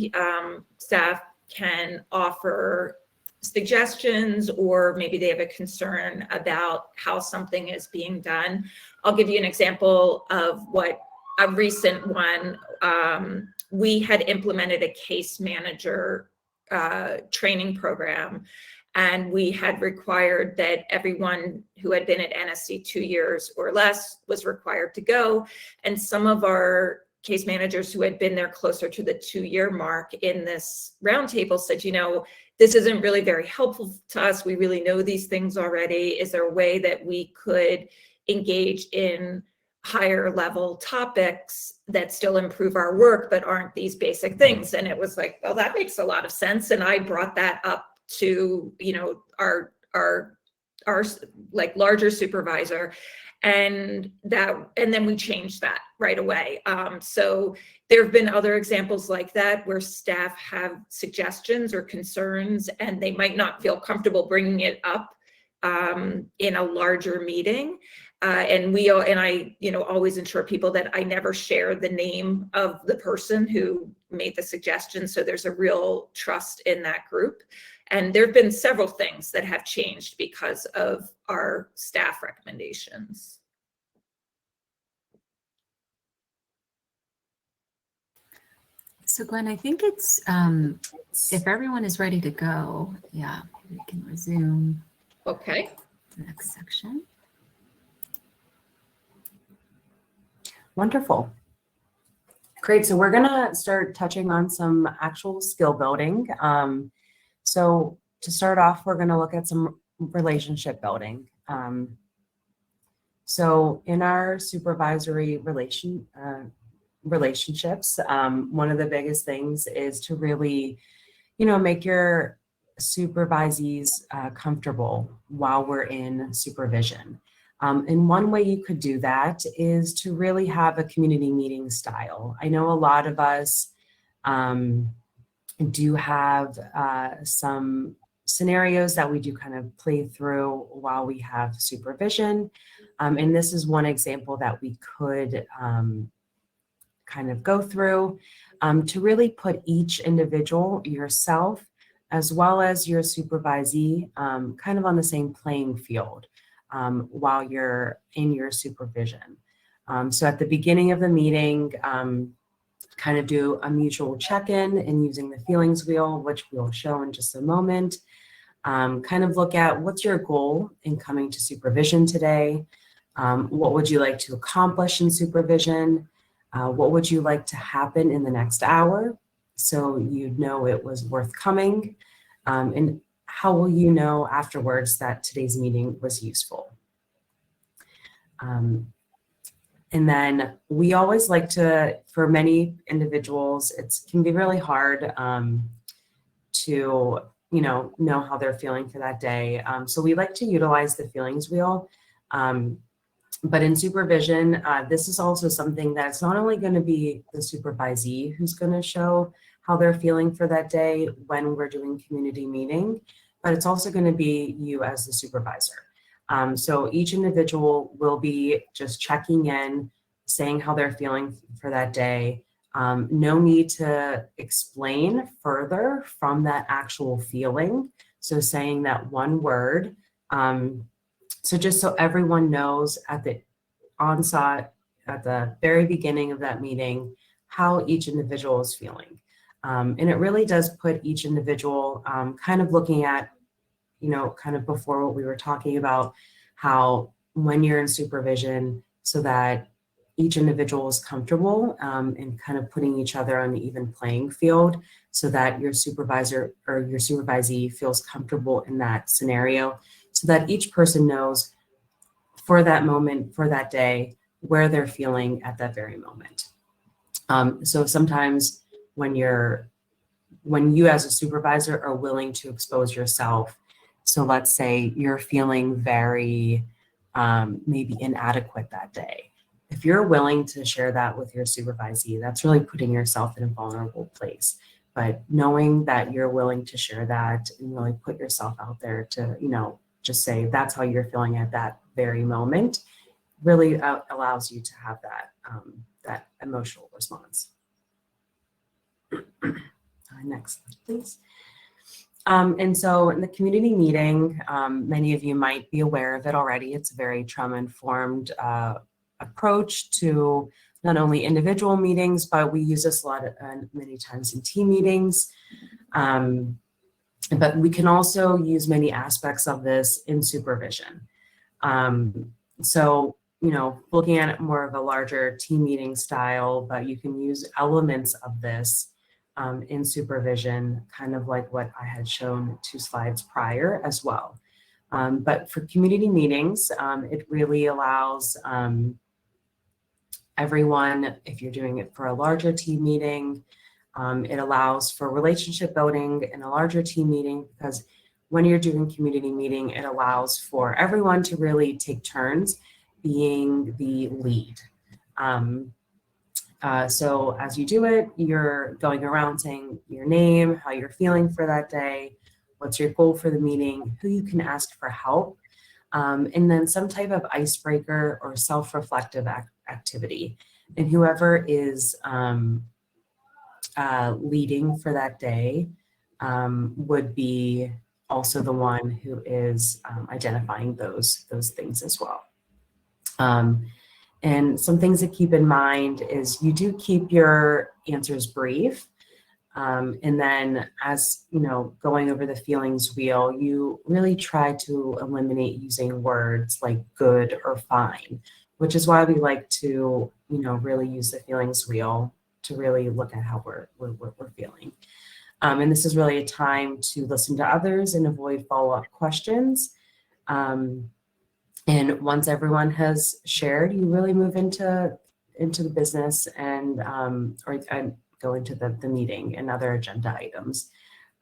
staff can offer suggestions, or maybe they have a concern about how something is being done. I'll give you an example of what a recent one. We had implemented a case manager training program, and we had required that everyone who had been at NSC 2 years or less was required to go. And some of our case managers who had been there closer to the 2-year mark in this roundtable said, this isn't really very helpful to us. We really know these things already. Is there a way that we could engage in higher level topics that still improve our work, but aren't these basic things? And it was like, well, that makes a lot of sense. And I brought that up to, our like larger supervisor, and then we changed that right away. So there have been other examples like that where staff have suggestions or concerns, and they might not feel comfortable bringing it up in a larger meeting. And I, always ensure people that I never share the name of the person who made the suggestion. So there's a real trust in that group. And there have been several things that have changed because of our staff recommendations. So Gwen, I think it's, if everyone is ready to go, yeah, we can resume. Okay. The next section. Wonderful. Great. So we're going to start touching on some actual skill building. So to start off, we're going to look at some relationship building. So in our supervisory relationships, one of the biggest things is to really, make your supervisees comfortable while we're in supervision. And one way you could do that is to really have a community meeting style. I know a lot of us do have some scenarios that we do kind of play through while we have supervision. And this is one example that we could kind of go through to really put each individual, yourself, as well as your supervisee, kind of on the same playing field while you're in your supervision. So at the beginning of the meeting, kind of do a mutual check-in and using the feelings wheel, which we'll show in just a moment. Kind of look at what's your goal in coming to supervision today? What would you like to accomplish in supervision? What would you like to happen in the next hour so you'd know it was worth coming? And how will you know afterwards that today's meeting was useful? And then we always like to, for many individuals, it can be really hard to know how they're feeling for that day. So we like to utilize the feelings wheel. But in supervision, this is also something that's not only going to be the supervisee who's going to show how they're feeling for that day when we're doing community meeting, but it's also going to be you as the supervisor. So each individual will be just checking in, saying how they're feeling for that day. No need to explain further from that actual feeling. So saying that one word. So just so everyone knows at the onset, at the very beginning of that meeting, how each individual is feeling. And it really does put each individual kind of looking at, kind of before what we were talking about, how when you're in supervision, so that each individual is comfortable and kind of putting each other on the even playing field so that your supervisor or your supervisee feels comfortable in that scenario, so that each person knows for that moment, for that day, where they're feeling at that very moment. So sometimes when you as a supervisor are willing to expose yourself, so let's say you're feeling very maybe inadequate that day. If you're willing to share that with your supervisee, that's really putting yourself in a vulnerable place. But knowing that you're willing to share that and really put yourself out there to, just say that's how you're feeling at that very moment, really allows you to have that that emotional response. Next, please. And so in the community meeting, many of you might be aware of it already. It's a very trauma-informed approach to not only individual meetings, but we use this a lot many times in team meetings. But we can also use many aspects of this in supervision. So, looking at it more of a larger team meeting style, but you can use elements of this in supervision, kind of like what I had shown 2 slides prior as well. But for community meetings, it really allows everyone, if you're doing it for a larger team meeting, it allows for relationship building in a larger team meeting, because when you're doing community meeting, it allows for everyone to really take turns being the lead. So as you do it, you're going around saying your name, how you're feeling for that day, what's your goal for the meeting, who you can ask for help. and then some type of icebreaker or self-reflective activity. And whoever is leading for that day would be also the one who is identifying those things as well. And some things to keep in mind is you do keep your answers brief. And then as you know, going over the feelings wheel, you really try to eliminate using words like good or fine, which is why we like to, you know, really use the feelings wheel to really look at how we're feeling. And this is really a time to listen to others and avoid follow-up questions. And once everyone has shared, you really move into the business and go into the meeting and other agenda items.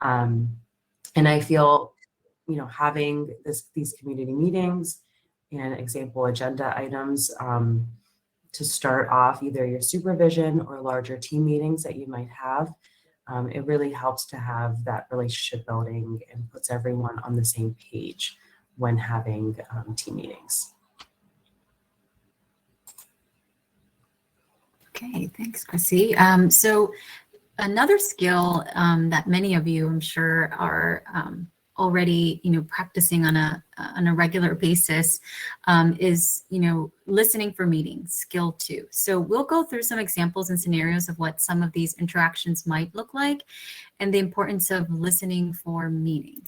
And I feel, you know, having these community meetings and example agenda items to start off either your supervision or larger team meetings that you might have, it really helps to have that relationship building and puts everyone on the same page when having team meetings. Okay, thanks, Chrissy. So another skill that many of you, I'm sure, are already, you know, practicing on a regular basis is, you know, listening for meetings, skill 2. So we'll go through some examples and scenarios of what some of these interactions might look like and the importance of listening for meaning.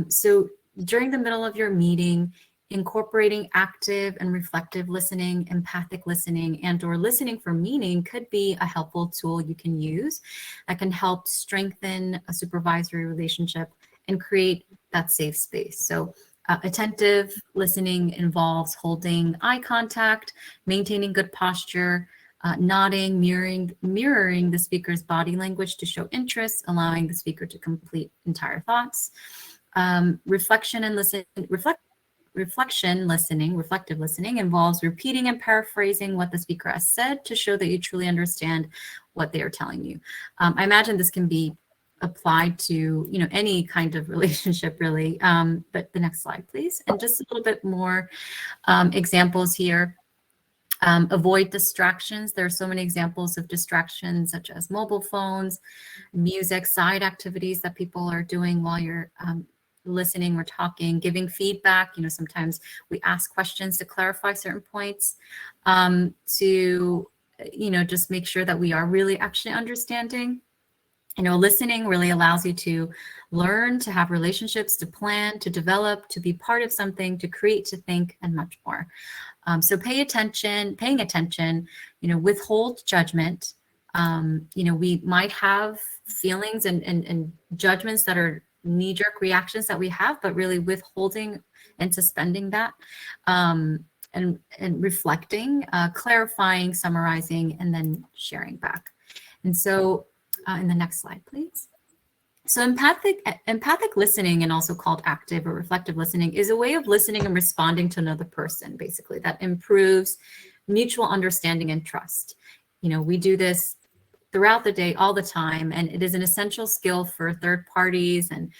So during the middle of your meeting, incorporating active and reflective listening, empathic listening, and or listening for meaning could be a helpful tool you can use that can help strengthen a supervisory relationship and create that safe space. So attentive listening involves holding eye contact, maintaining good posture, nodding, mirroring the speaker's body language to show interest, allowing the speaker to complete entire thoughts. Reflective listening involves repeating and paraphrasing what the speaker has said to show that you truly understand what they are telling you. I imagine this can be applied to, you know, any kind of relationship really, but the next slide, please. And just a little bit more examples here. Avoid distractions. There are so many examples of distractions such as mobile phones, music, side activities that people are doing while you're listening or talking, giving feedback. You know, sometimes we ask questions to clarify certain points, to, you know, just make sure that we are really actually understanding. You know, listening really allows you to learn, to have relationships, to plan, to develop, to be part of something, to create, to think, and much more. So paying attention, you know, withhold judgment. You know, we might have feelings and judgments that are knee-jerk reactions that we have, but really withholding and suspending that, and reflecting, clarifying, summarizing, and then sharing back. And so in the next slide, please. So empathic listening, and also called active or reflective listening, is a way of listening and responding to another person, basically, that improves mutual understanding and trust. You know, we do this throughout the day, all the time, and it is an essential skill for third parties and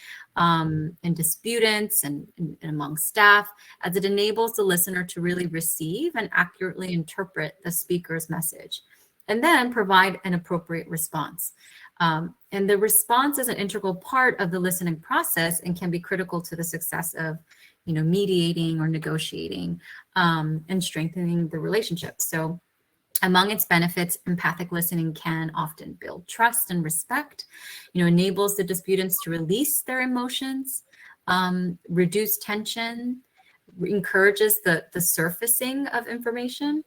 disputants and among staff, as it enables the listener to really receive and accurately interpret the speaker's message, and then provide an appropriate response. And the response is an integral part of the listening process and can be critical to the success of, you know, mediating or negotiating and strengthening the relationship. So among its benefits, empathic listening can often build trust and respect, you know, enables the disputants to release their emotions, reduce tension, encourages the surfacing of information,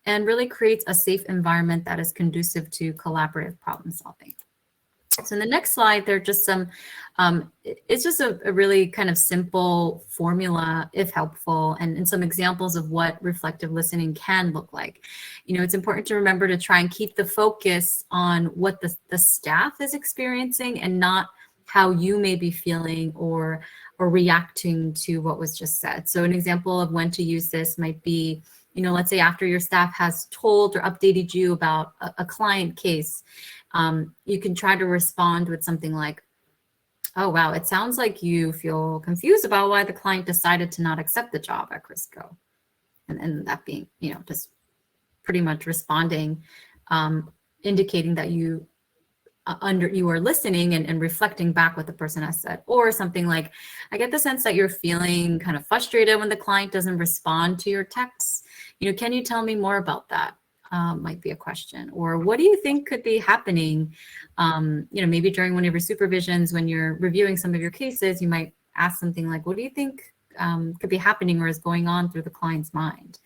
and really creates a safe environment that is conducive to collaborative problem solving. So in the next slide, there are just some, it's just a really kind of simple formula, if helpful, and some examples of what reflective listening can look like. You know, it's important to remember to try and keep the focus on what the staff is experiencing and not how you may be feeling or reacting to what was just said. So an example of when to use this might be, you know, let's say after your staff has told or updated you about a client case, you can try to respond with something like, Oh, wow. It sounds like you feel confused about why the client decided to not accept the job at Crisco. And that being, just pretty much responding, indicating that you are listening and reflecting back what the person has said, or something like, I get the sense that you're feeling kind of frustrated when the client doesn't respond to your texts. Can you tell me more about that? Might be a question. Or what do you think could be happening? Maybe during one of your supervisions, when you're reviewing some of your cases, you might ask something like, what do you think could be happening or is going on through the client's mind?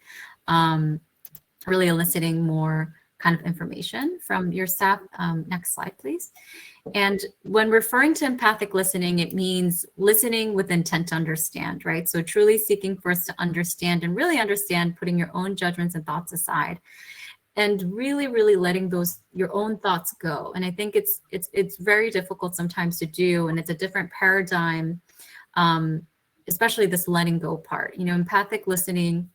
Really eliciting more kind of information from your staff. Next slide, please. And when referring to empathic listening, it means listening with intent to understand, right? So truly seeking first to understand and really understand, putting your own judgments and thoughts aside, and really, really letting your own thoughts go. And I think it's very difficult sometimes to do, and it's a different paradigm, especially this letting go part. Empathic listening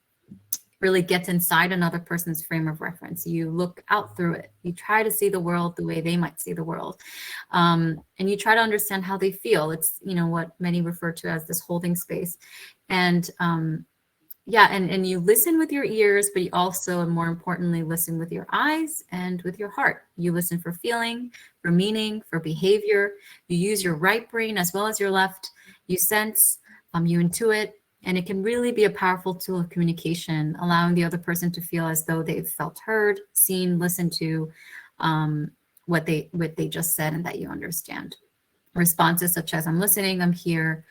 really gets inside another person's frame of reference. You look out through it. You try to see the world the way they might see the world. And you try to understand how they feel. It's, what many refer to as this holding space. And and you listen with your ears, but you also, and more importantly, listen with your eyes and with your heart. You listen for feeling, for meaning, for behavior. You use your right brain as well as your left. You sense, you intuit, and it can really be a powerful tool of communication, allowing the other person to feel as though they've felt heard, seen, listened to, what they just said, and that you understand. Responses such as, I'm listening, I'm here.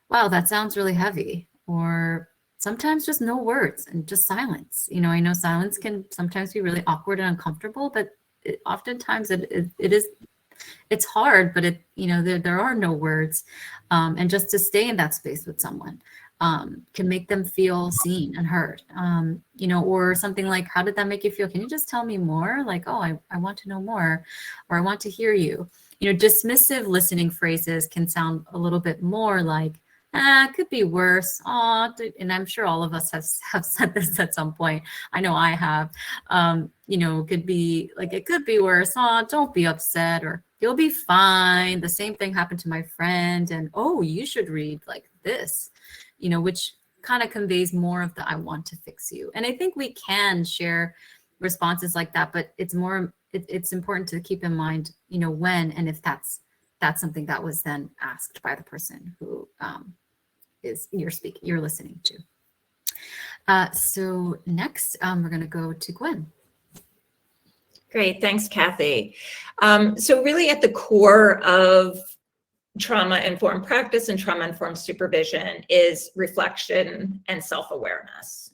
Wow, that sounds really heavy. Or sometimes just no words and just silence. I know silence can sometimes be really awkward and uncomfortable, but oftentimes it's hard, but there are no words. And just to stay in that space with someone can make them feel seen and heard. Or something like, how did that make you feel? Can you just tell me more? Like, oh, I want to know more, or I want to hear you. Dismissive listening phrases can sound a little bit more like, it could be worse. Oh, and I'm sure all of us have said this at some point. I know I have. Could be like, it could be worse. Oh, don't be upset, or you'll be fine. The same thing happened to my friend. And oh, you should read like this, which kind of conveys more of the I want to fix you. And I think we can share responses like that, but it's important to keep in mind, when and if that's something that was then asked by the person who you're listening to. So next, we're going to go to Gwen. Great, thanks, Kathy. So really at the core of trauma-informed practice and trauma-informed supervision is reflection and self-awareness.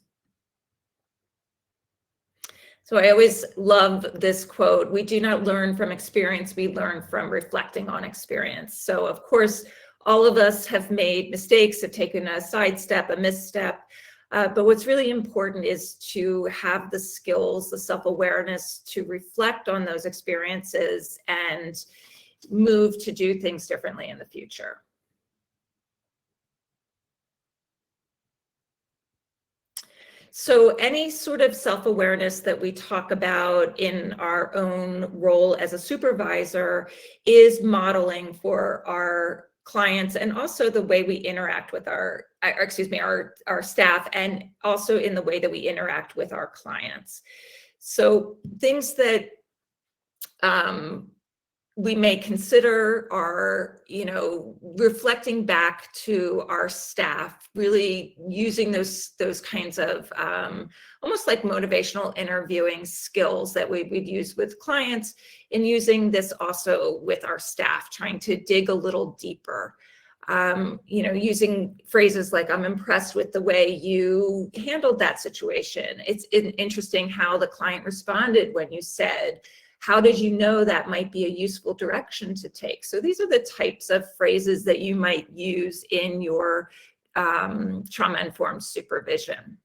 So I always love this quote: we do not learn from experience, we learn from reflecting on experience. So of course, all of us have made mistakes, have taken a sidestep, a misstep, but what's really important is to have the skills, the self-awareness to reflect on those experiences and move to do things differently in the future. So any sort of self-awareness that we talk about in our own role as a supervisor is modeling for our clients, and also the way we interact with our staff, and also in the way that we interact with our clients. So things that we may consider are, reflecting back to our staff, really using those kinds of almost like motivational interviewing skills that we'd use with clients, and using this also with our staff, trying to dig a little deeper. Using phrases like, I'm impressed with the way you handled that situation. It's interesting how the client responded when you said, how did you know that might be a useful direction to take? So these are the types of phrases that you might use in your trauma-informed supervision.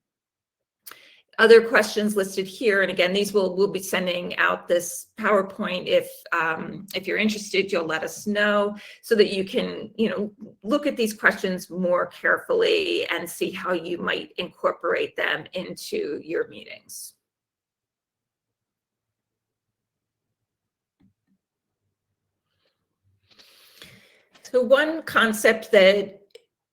Other questions listed here, and again, these we'll be sending out this PowerPoint. If you're interested, you'll let us know so that you can, look at these questions more carefully and see how you might incorporate them into your meetings. So one concept that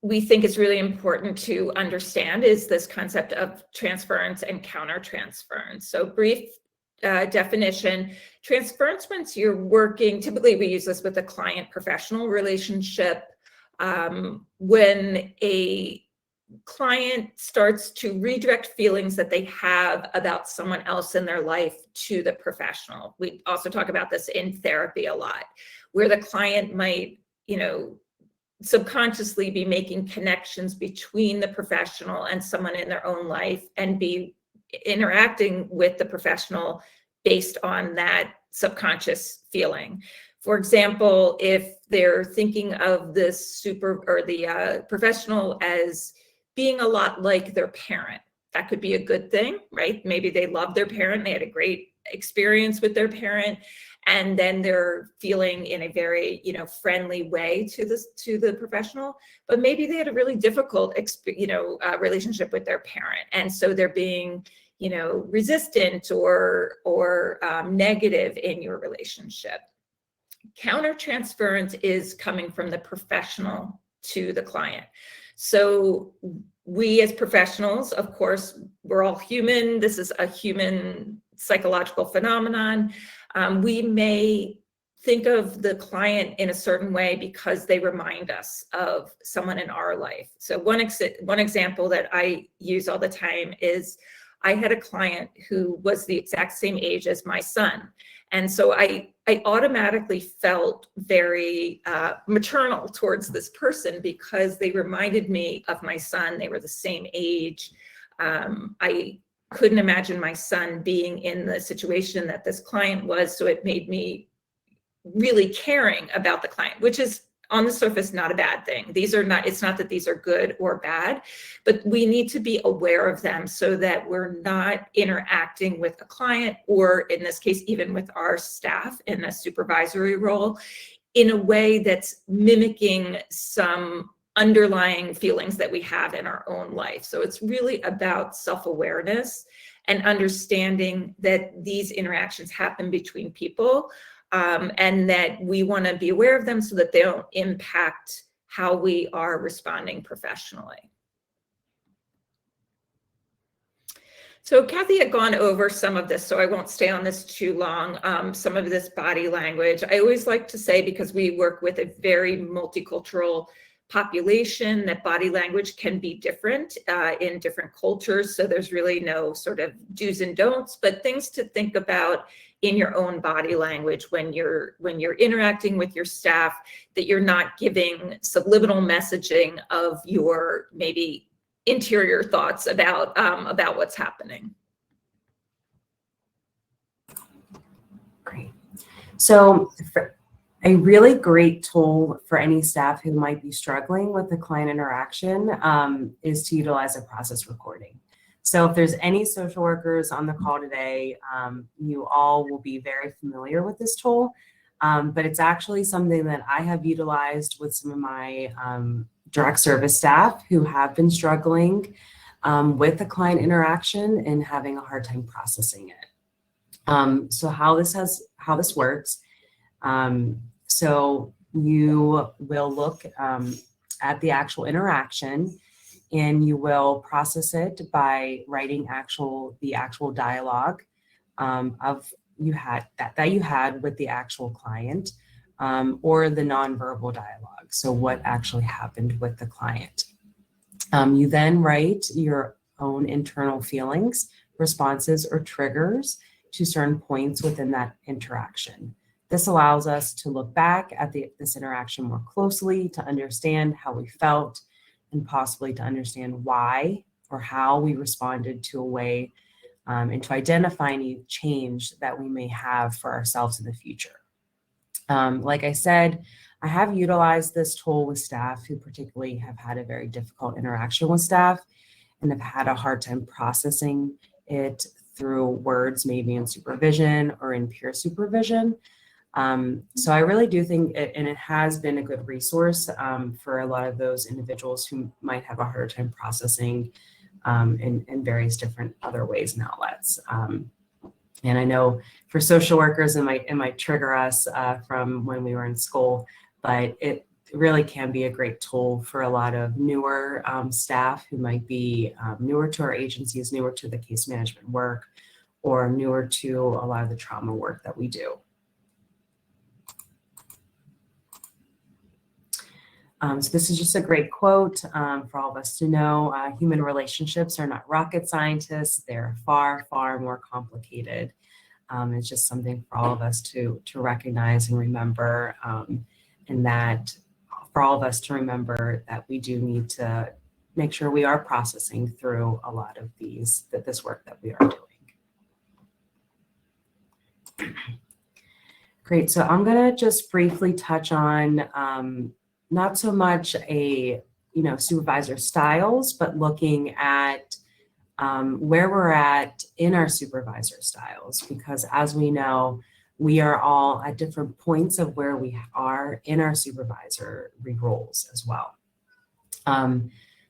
we think is really important to understand is this concept of transference and countertransference. So brief definition, transference means you're working, typically we use this with a client-professional relationship, when a client starts to redirect feelings that they have about someone else in their life to the professional. We also talk about this in therapy a lot, where the client might, subconsciously be making connections between the professional and someone in their own life and be interacting with the professional based on that subconscious feeling. For example, if they're thinking of the professional as being a lot like their parent, that could be a good thing, right? Maybe they love their parent, they had a great experience with their parent, and then they're feeling in a very, friendly way to the professional, but maybe they had a really difficult, relationship with their parent, and so they're being, resistant or negative in your relationship. Countertransference is coming from the professional to the client. So we as professionals, of course, we're all human. This is a human psychological phenomenon. We may think of the client in a certain way because they remind us of someone in our life. So one example that I use all the time is I had a client who was the exact same age as my son. And so I automatically felt very maternal towards this person because they reminded me of my son. They were the same age. I couldn't imagine my son being in the situation that this client was. So it made me really caring about the client, which is on the surface not a bad thing. It's not that these are good or bad, but we need to be aware of them so that we're not interacting with a client, or in this case, even with our staff in a supervisory role, in a way that's mimicking some underlying feelings that we have in our own life. So it's really about self-awareness and understanding that these interactions happen between people, and that we want to be aware of them so that they don't impact how we are responding professionally. So Kathy had gone over some of this, so I won't stay on this too long. Some of this body language, I always like to say, because we work with a very multicultural population, that body language can be different in different cultures. So there's really no sort of do's and don'ts, but things to think about in your own body language when you're interacting with your staff, that you're not giving subliminal messaging of your maybe interior thoughts about what's happening. Great. So a really great tool for any staff who might be struggling with the client interaction is to utilize a process recording. So if there's any social workers on the call today, you all will be very familiar with this tool, but it's actually something that I have utilized with some of my direct service staff who have been struggling with the client interaction and having a hard time processing it. So how this works, so you will look at the actual interaction, and you will process it by writing the actual dialogue that you had with the actual client, or the nonverbal dialogue. So what actually happened with the client. You then write your own internal feelings, responses, or triggers to certain points within that interaction. This allows us to look back at this interaction more closely, to understand how we felt, and possibly to understand why or how we responded to a way, and to identify any change that we may have for ourselves in the future. Like I said, I have utilized this tool with staff who particularly have had a very difficult interaction with staff and have had a hard time processing it through words, maybe in supervision or in peer supervision. So I really do think it has been a good resource for a lot of those individuals who might have a harder time processing in various different other ways and outlets. And I know for social workers, it might trigger us from when we were in school, but really can be a great tool for a lot of newer staff who might be newer to our agencies, newer to the case management work, or newer to a lot of the trauma work that we do. So this is just a great quote for all of us to know. Human relationships are not rocket scientists. They're far, far more complicated. It's just something for all of us to recognize and remember, and that for all of us to remember that we do need to make sure we are processing through a lot of this work that we are doing. Great, so I'm gonna just briefly touch on not so much supervisor styles, but looking at where we're at in our supervisor styles, because as we know, we are all at different points of where we are in our supervisory roles as well.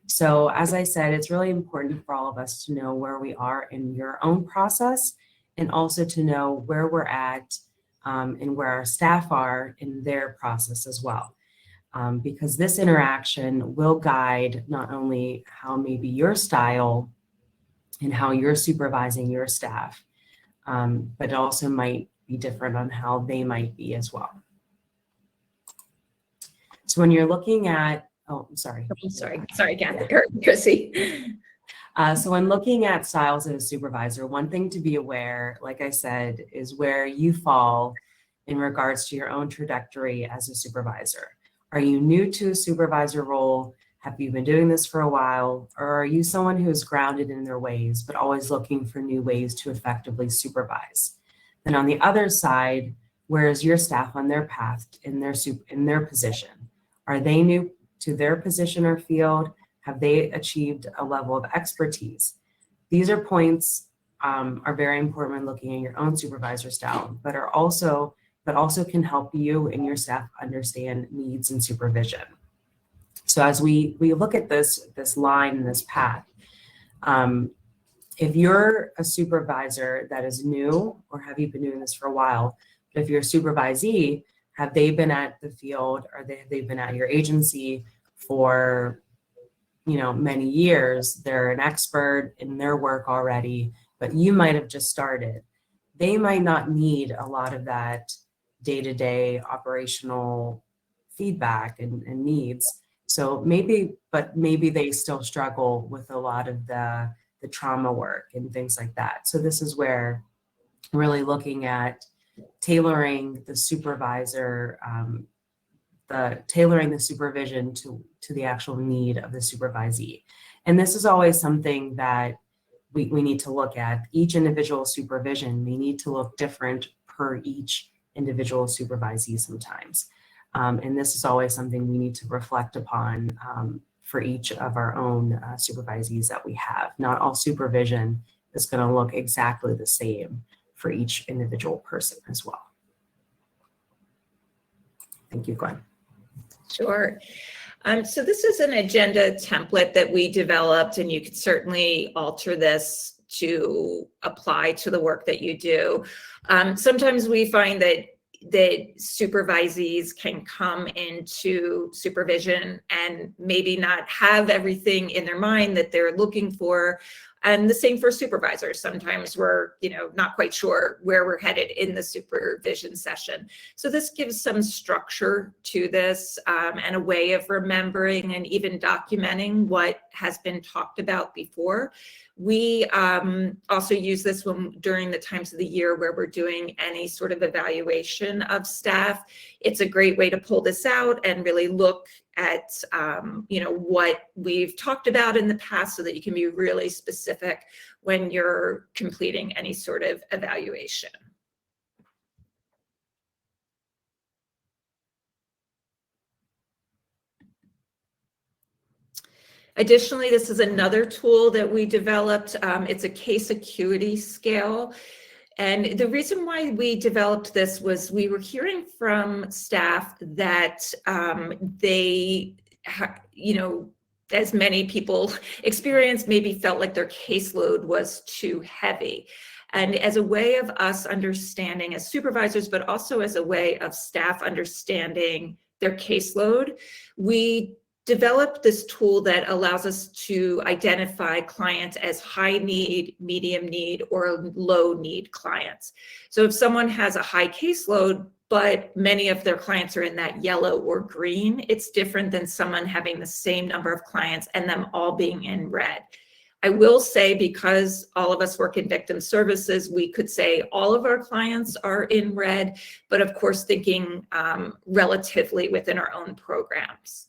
So as I said, it's really important for all of us to know where we are in your own process, and also to know where we're at and where our staff are in their process as well. Because this interaction will guide not only how maybe your style and how you're supervising your staff, but it also might be different on how they might be as well. So when you're looking at, sorry, Kathy, Chrissy. So when looking at styles as a supervisor, one thing to be aware, like I said, is where you fall in regards to your own trajectory as a supervisor. Are you new to a supervisor role? Have you been doing this for a while? Or are you someone who is grounded in their ways, but always looking for new ways to effectively supervise? Then on the other side, where is your staff on their path in their position? Are they new to their position or field? Have they achieved a level of expertise? These are points are very important when looking at your own supervisor style, but also can help you and your staff understand needs and supervision. So as we look at this line and this path, if you're a supervisor that is new, or have you been doing this for a while, but if you're a supervisee, have they been at the field, or have they been at your agency for many years? They're an expert in their work already, but you might have just started. They might not need a lot of that day-to-day operational feedback and needs. So maybe they still struggle with a lot of the trauma work and things like that. So this is where really looking at tailoring the supervisor, tailoring the supervision to the actual need of the supervisee. And this is always something that we need to look at. Each individual supervision may need to look different per each individual supervisee sometimes. And this is always something we need to reflect upon for each of our own supervisees that we have. Not all supervision is going to look exactly the same for each individual person as well. Thank you, Gwen. Sure. So this is an agenda template that we developed, and you could certainly alter this to apply to the work that you do. Sometimes we find that supervisees can come into supervision and maybe not have everything in their mind that they're looking for. And the same for supervisors. Sometimes we're, not quite sure where we're headed in the supervision session. So this gives some structure to this and a way of remembering and even documenting what has been talked about before. We also use this during the times of the year where we're doing any sort of evaluation of staff. It's a great way to pull this out and really look at what we've talked about in the past, so that you can be really specific when you're completing any sort of evaluation. Additionally, this is another tool that we developed. It's a case acuity scale. And the reason why we developed this was we were hearing from staff that as many people experienced, maybe felt like their caseload was too heavy. And as a way of us understanding as supervisors, but also as a way of staff understanding their caseload, we developed this tool that allows us to identify clients as high need, medium need, or low need clients. So if someone has a high caseload, but many of their clients are in that yellow or green, it's different than someone having the same number of clients and them all being in red. I will say, because all of us work in victim services, we could say all of our clients are in red, but of course thinking relatively within our own programs.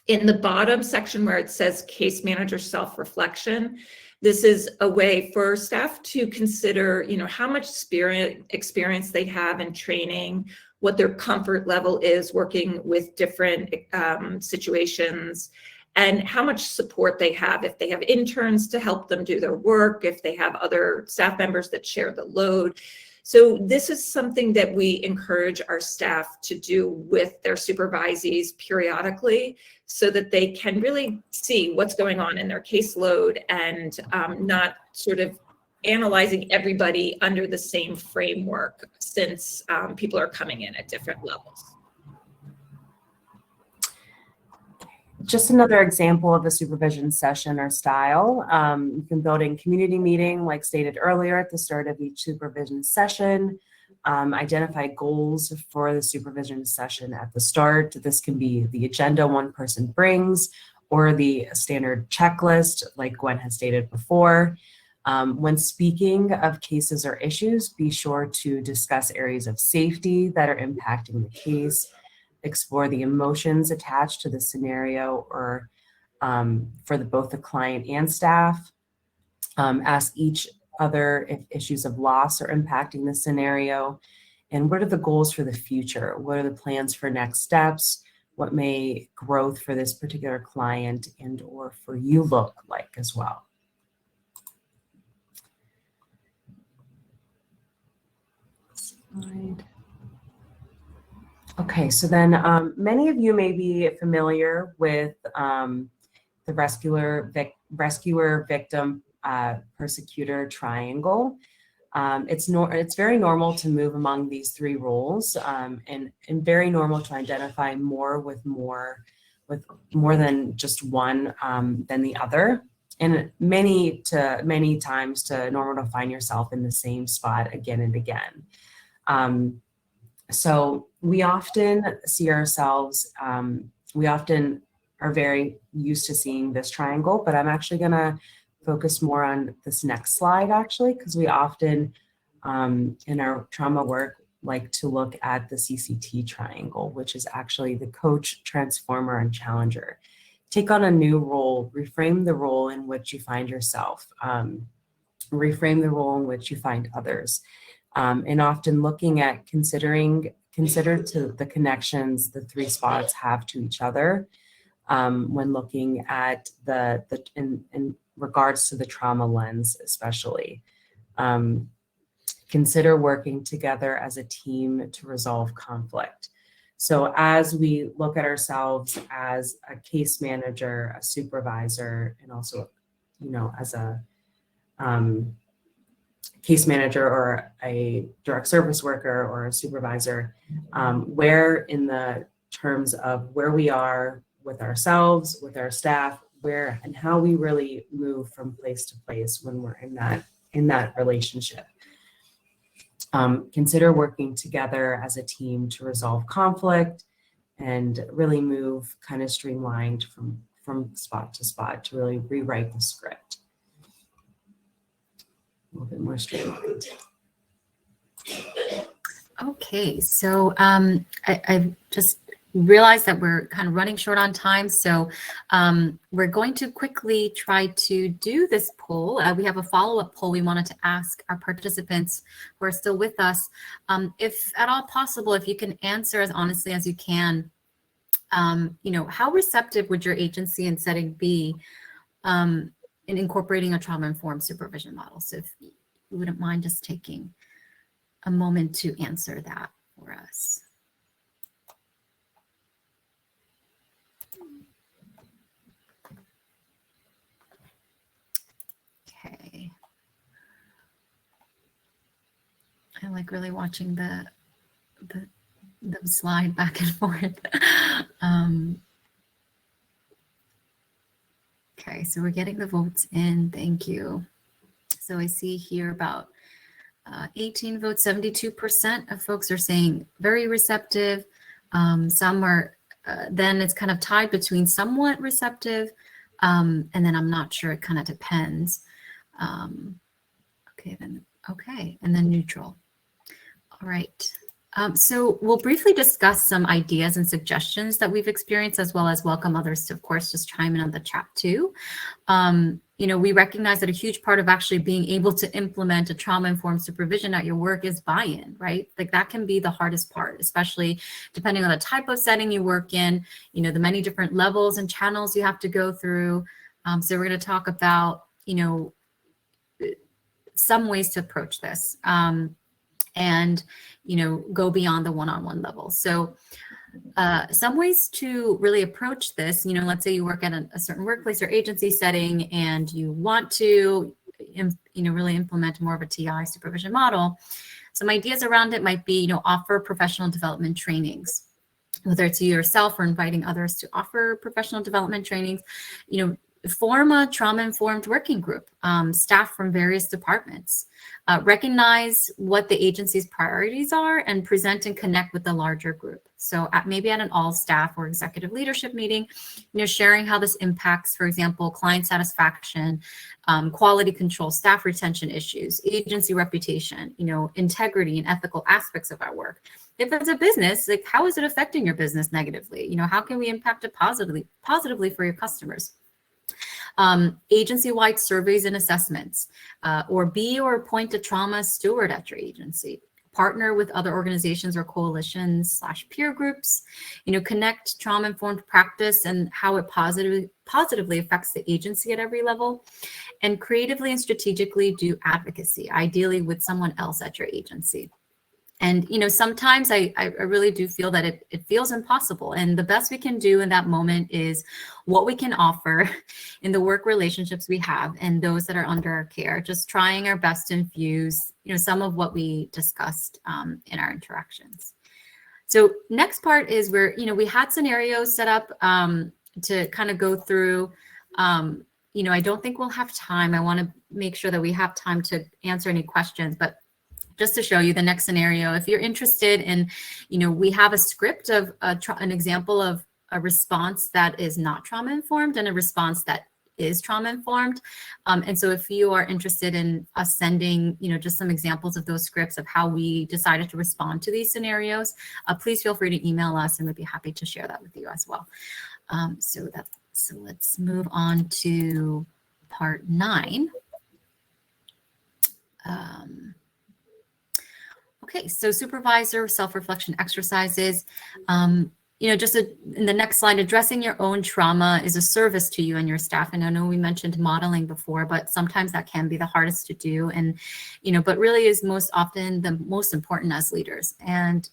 In the bottom section where it says case manager self-reflection, this is a way for staff to consider, how much experience they have in training, what their comfort level is working with different situations, and how much support they have, if they have interns to help them do their work, if they have other staff members that share the load. So this is something that we encourage our staff to do with their supervisees periodically, so that they can really see what's going on in their caseload and not sort of analyzing everybody under the same framework, since people are coming in at different levels. Just another example of a supervision session or style. You can build in community meeting, like stated earlier, at the start of each supervision session. Identify goals for the supervision session at the start. This can be the agenda one person brings, or the standard checklist, like Gwen has stated before. When speaking of cases or issues, be sure to discuss areas of safety that are impacting the case. Explore the emotions attached to the scenario, or for both the client and staff. Ask each other if issues of loss are impacting the scenario, and what are the goals for the future? What are the plans for next steps? What may growth for this particular client and or for you look like as well? Slide. Okay, so then many of you may be familiar with the rescuer, victim, persecutor triangle. It's very normal to move among these three roles, and very normal to identify with more than just one than the other. And many times to normal to find yourself in the same spot again and again. So we often see ourselves, we often are very used to seeing this triangle, but I'm actually going to focus more on this next slide, actually, because we often in our trauma work like to look at the CCT triangle, which is actually the coach, transformer, and challenger. Take on a new role, reframe the role in which you find yourself, reframe the role in which you find others. And often looking at consider to the connections the three spots have to each other when looking at in regards to the trauma lens, especially. Consider working together as a team to resolve conflict. So as we look at ourselves as a case manager, a supervisor, and also, as a case manager or a direct service worker or a supervisor, where in the terms of where we are with ourselves, with our staff, where and how we really move from place to place when we're in that relationship. Consider working together as a team to resolve conflict and really move kind of streamlined from spot to spot to really rewrite the script. A little bit more streamlined. Okay, so I just realized that we're kind of running short on time, so we're going to quickly try to do this poll. We have a follow-up poll we wanted to ask our participants who are still with us. If at all possible, if you can answer as honestly as you can, how receptive would your agency and setting be in incorporating a trauma-informed supervision model? So if you wouldn't mind just taking a moment to answer that for us. Okay. I like really watching the them slide back and forth. Okay, so we're getting the votes in. Thank you. So I see here about 18 votes, 72% of folks are saying very receptive. Some are, then it's kind of tied between somewhat receptive, and then I'm not sure, it kind of depends. Okay, and then neutral. All right. So we'll briefly discuss some ideas and suggestions that we've experienced, as well as welcome others to, of course, just chime in on the chat too. You know, we recognize that a huge part of actually being able to implement a trauma-informed supervision at your work is buy-in, right? Like that can be the hardest part, especially depending on the type of setting you work in, you know, the many different levels and channels you have to go through. So we're going to talk about, you know, some ways to approach this. And, you know, go beyond the one-on-one level. So some ways to really approach this, you know, let's say you work at a certain workplace or agency setting and you want to, you know, really implement more of a TI supervision model. Some ideas around it might be, you know, offer professional development trainings, whether it's you yourself or inviting others to offer professional development trainings, you know, form a trauma-informed working group, staff from various departments, recognize what the agency's priorities are and present and connect with the larger group. So maybe at an all-staff or executive leadership meeting, you know, sharing how this impacts, for example, client satisfaction, quality control, staff retention issues, agency reputation, you know, integrity and ethical aspects of our work. If it's a business, like how is it affecting your business negatively? You know, how can we impact it positively for your customers? Agency-wide surveys and assessments, or be or appoint a trauma steward at your agency. Partner with other organizations or coalitions / peer groups, you know, connect trauma-informed practice and how it positively affects the agency at every level, and creatively and strategically do advocacy, ideally with someone else at your agency. And, you know, sometimes I really do feel that it feels impossible. And the best we can do in that moment is what we can offer in the work relationships we have and those that are under our care, just trying our best to infuse, you know, some of what we discussed in our interactions. So next part is where, you know, we had scenarios set up to kind of go through. You know, I don't think we'll have time. I want to make sure that we have time to answer any questions, but just to show you the next scenario, if you're interested in, you know, we have a script of an example of a response that is not trauma-informed and a response that is trauma-informed. And so if you are interested in us sending, you know, just some examples of those scripts of how we decided to respond to these scenarios, please feel free to email us and we'd be happy to share that with you as well. So let's move on to part 9. Okay, so supervisor self-reflection exercises. You know, just in the next slide, addressing your own trauma is a service to you and your staff. And I know we mentioned modeling before, but sometimes that can be the hardest to do. And, you know, but really is most often the most important as leaders. And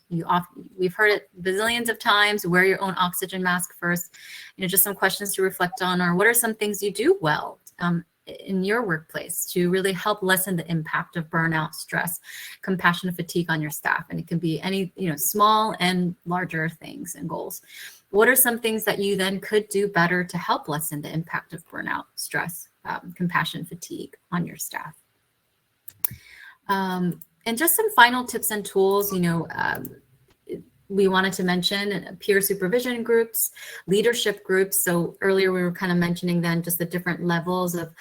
we've heard it bazillions of times, wear your own oxygen mask first. You know, just some questions to reflect on are, what are some things you do well in your workplace to really help lessen the impact of burnout, stress, compassion, and fatigue on your staff? And it can be any, you know, small and larger things and goals. What are some things that you then could do better to help lessen the impact of burnout, stress, compassion, fatigue on your staff? And just some final tips and tools, you know, we wanted to mention peer supervision groups, leadership groups. So earlier we were kind of mentioning then just the different levels of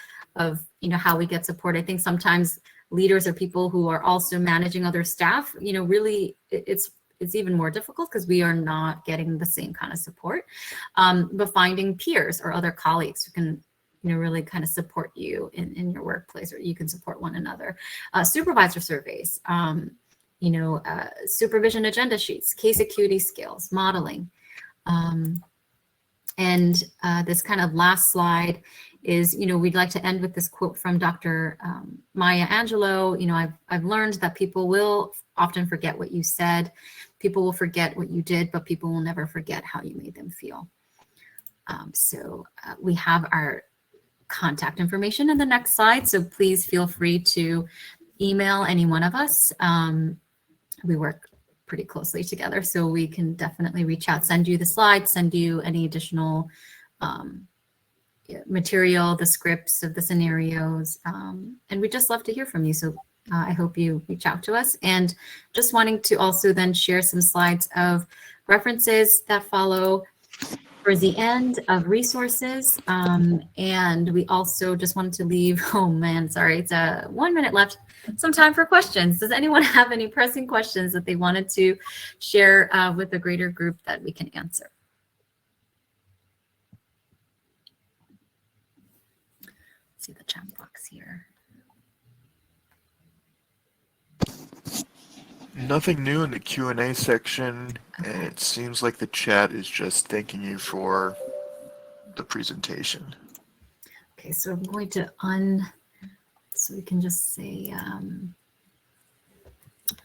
you know, how we get support. I think sometimes leaders are people who are also managing other staff. You know, really it's even more difficult because we are not getting the same kind of support. But finding peers or other colleagues who can, you know, really kind of support you in your workplace, or you can support one another. Supervisor surveys, you know, supervision agenda sheets, case acuity skills, modeling. And this kind of last slide is, you know, we'd like to end with this quote from Dr. Maya Angelou. You know, I've learned that people will often forget what you said. People will forget what you did, but people will never forget how you made them feel. So we have our contact information in the next slide. So please feel free to email any one of us. We work pretty closely together. So we can definitely reach out, send you the slides, send you any additional material, the scripts of the scenarios. And we just love to hear from you. So I hope you reach out to us. And just wanting to also then share some slides of references that follow for the end of resources. And we also just wanted to leave, oh man, sorry, it's 1 minute left, some time for questions. Does anyone have any pressing questions that they wanted to share with the greater group that we can answer? Let's see the chat box here. Nothing new in the Q&A section, and it seems like the chat is just thanking you for the presentation. Okay, so I'm going to so we can just say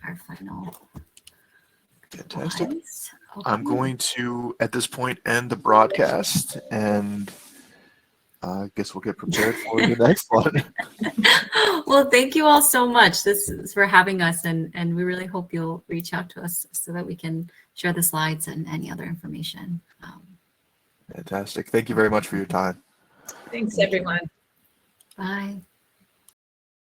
our final Fantastic. slides. I'm Okay. going to, at this point, end the broadcast, and I guess we'll get prepared for the next one. Well, thank you all so much. This is for having us, and we really hope you'll reach out to us so that we can share the slides and any other information. Fantastic. Thank you very much for your time. Thanks, everyone. Bye.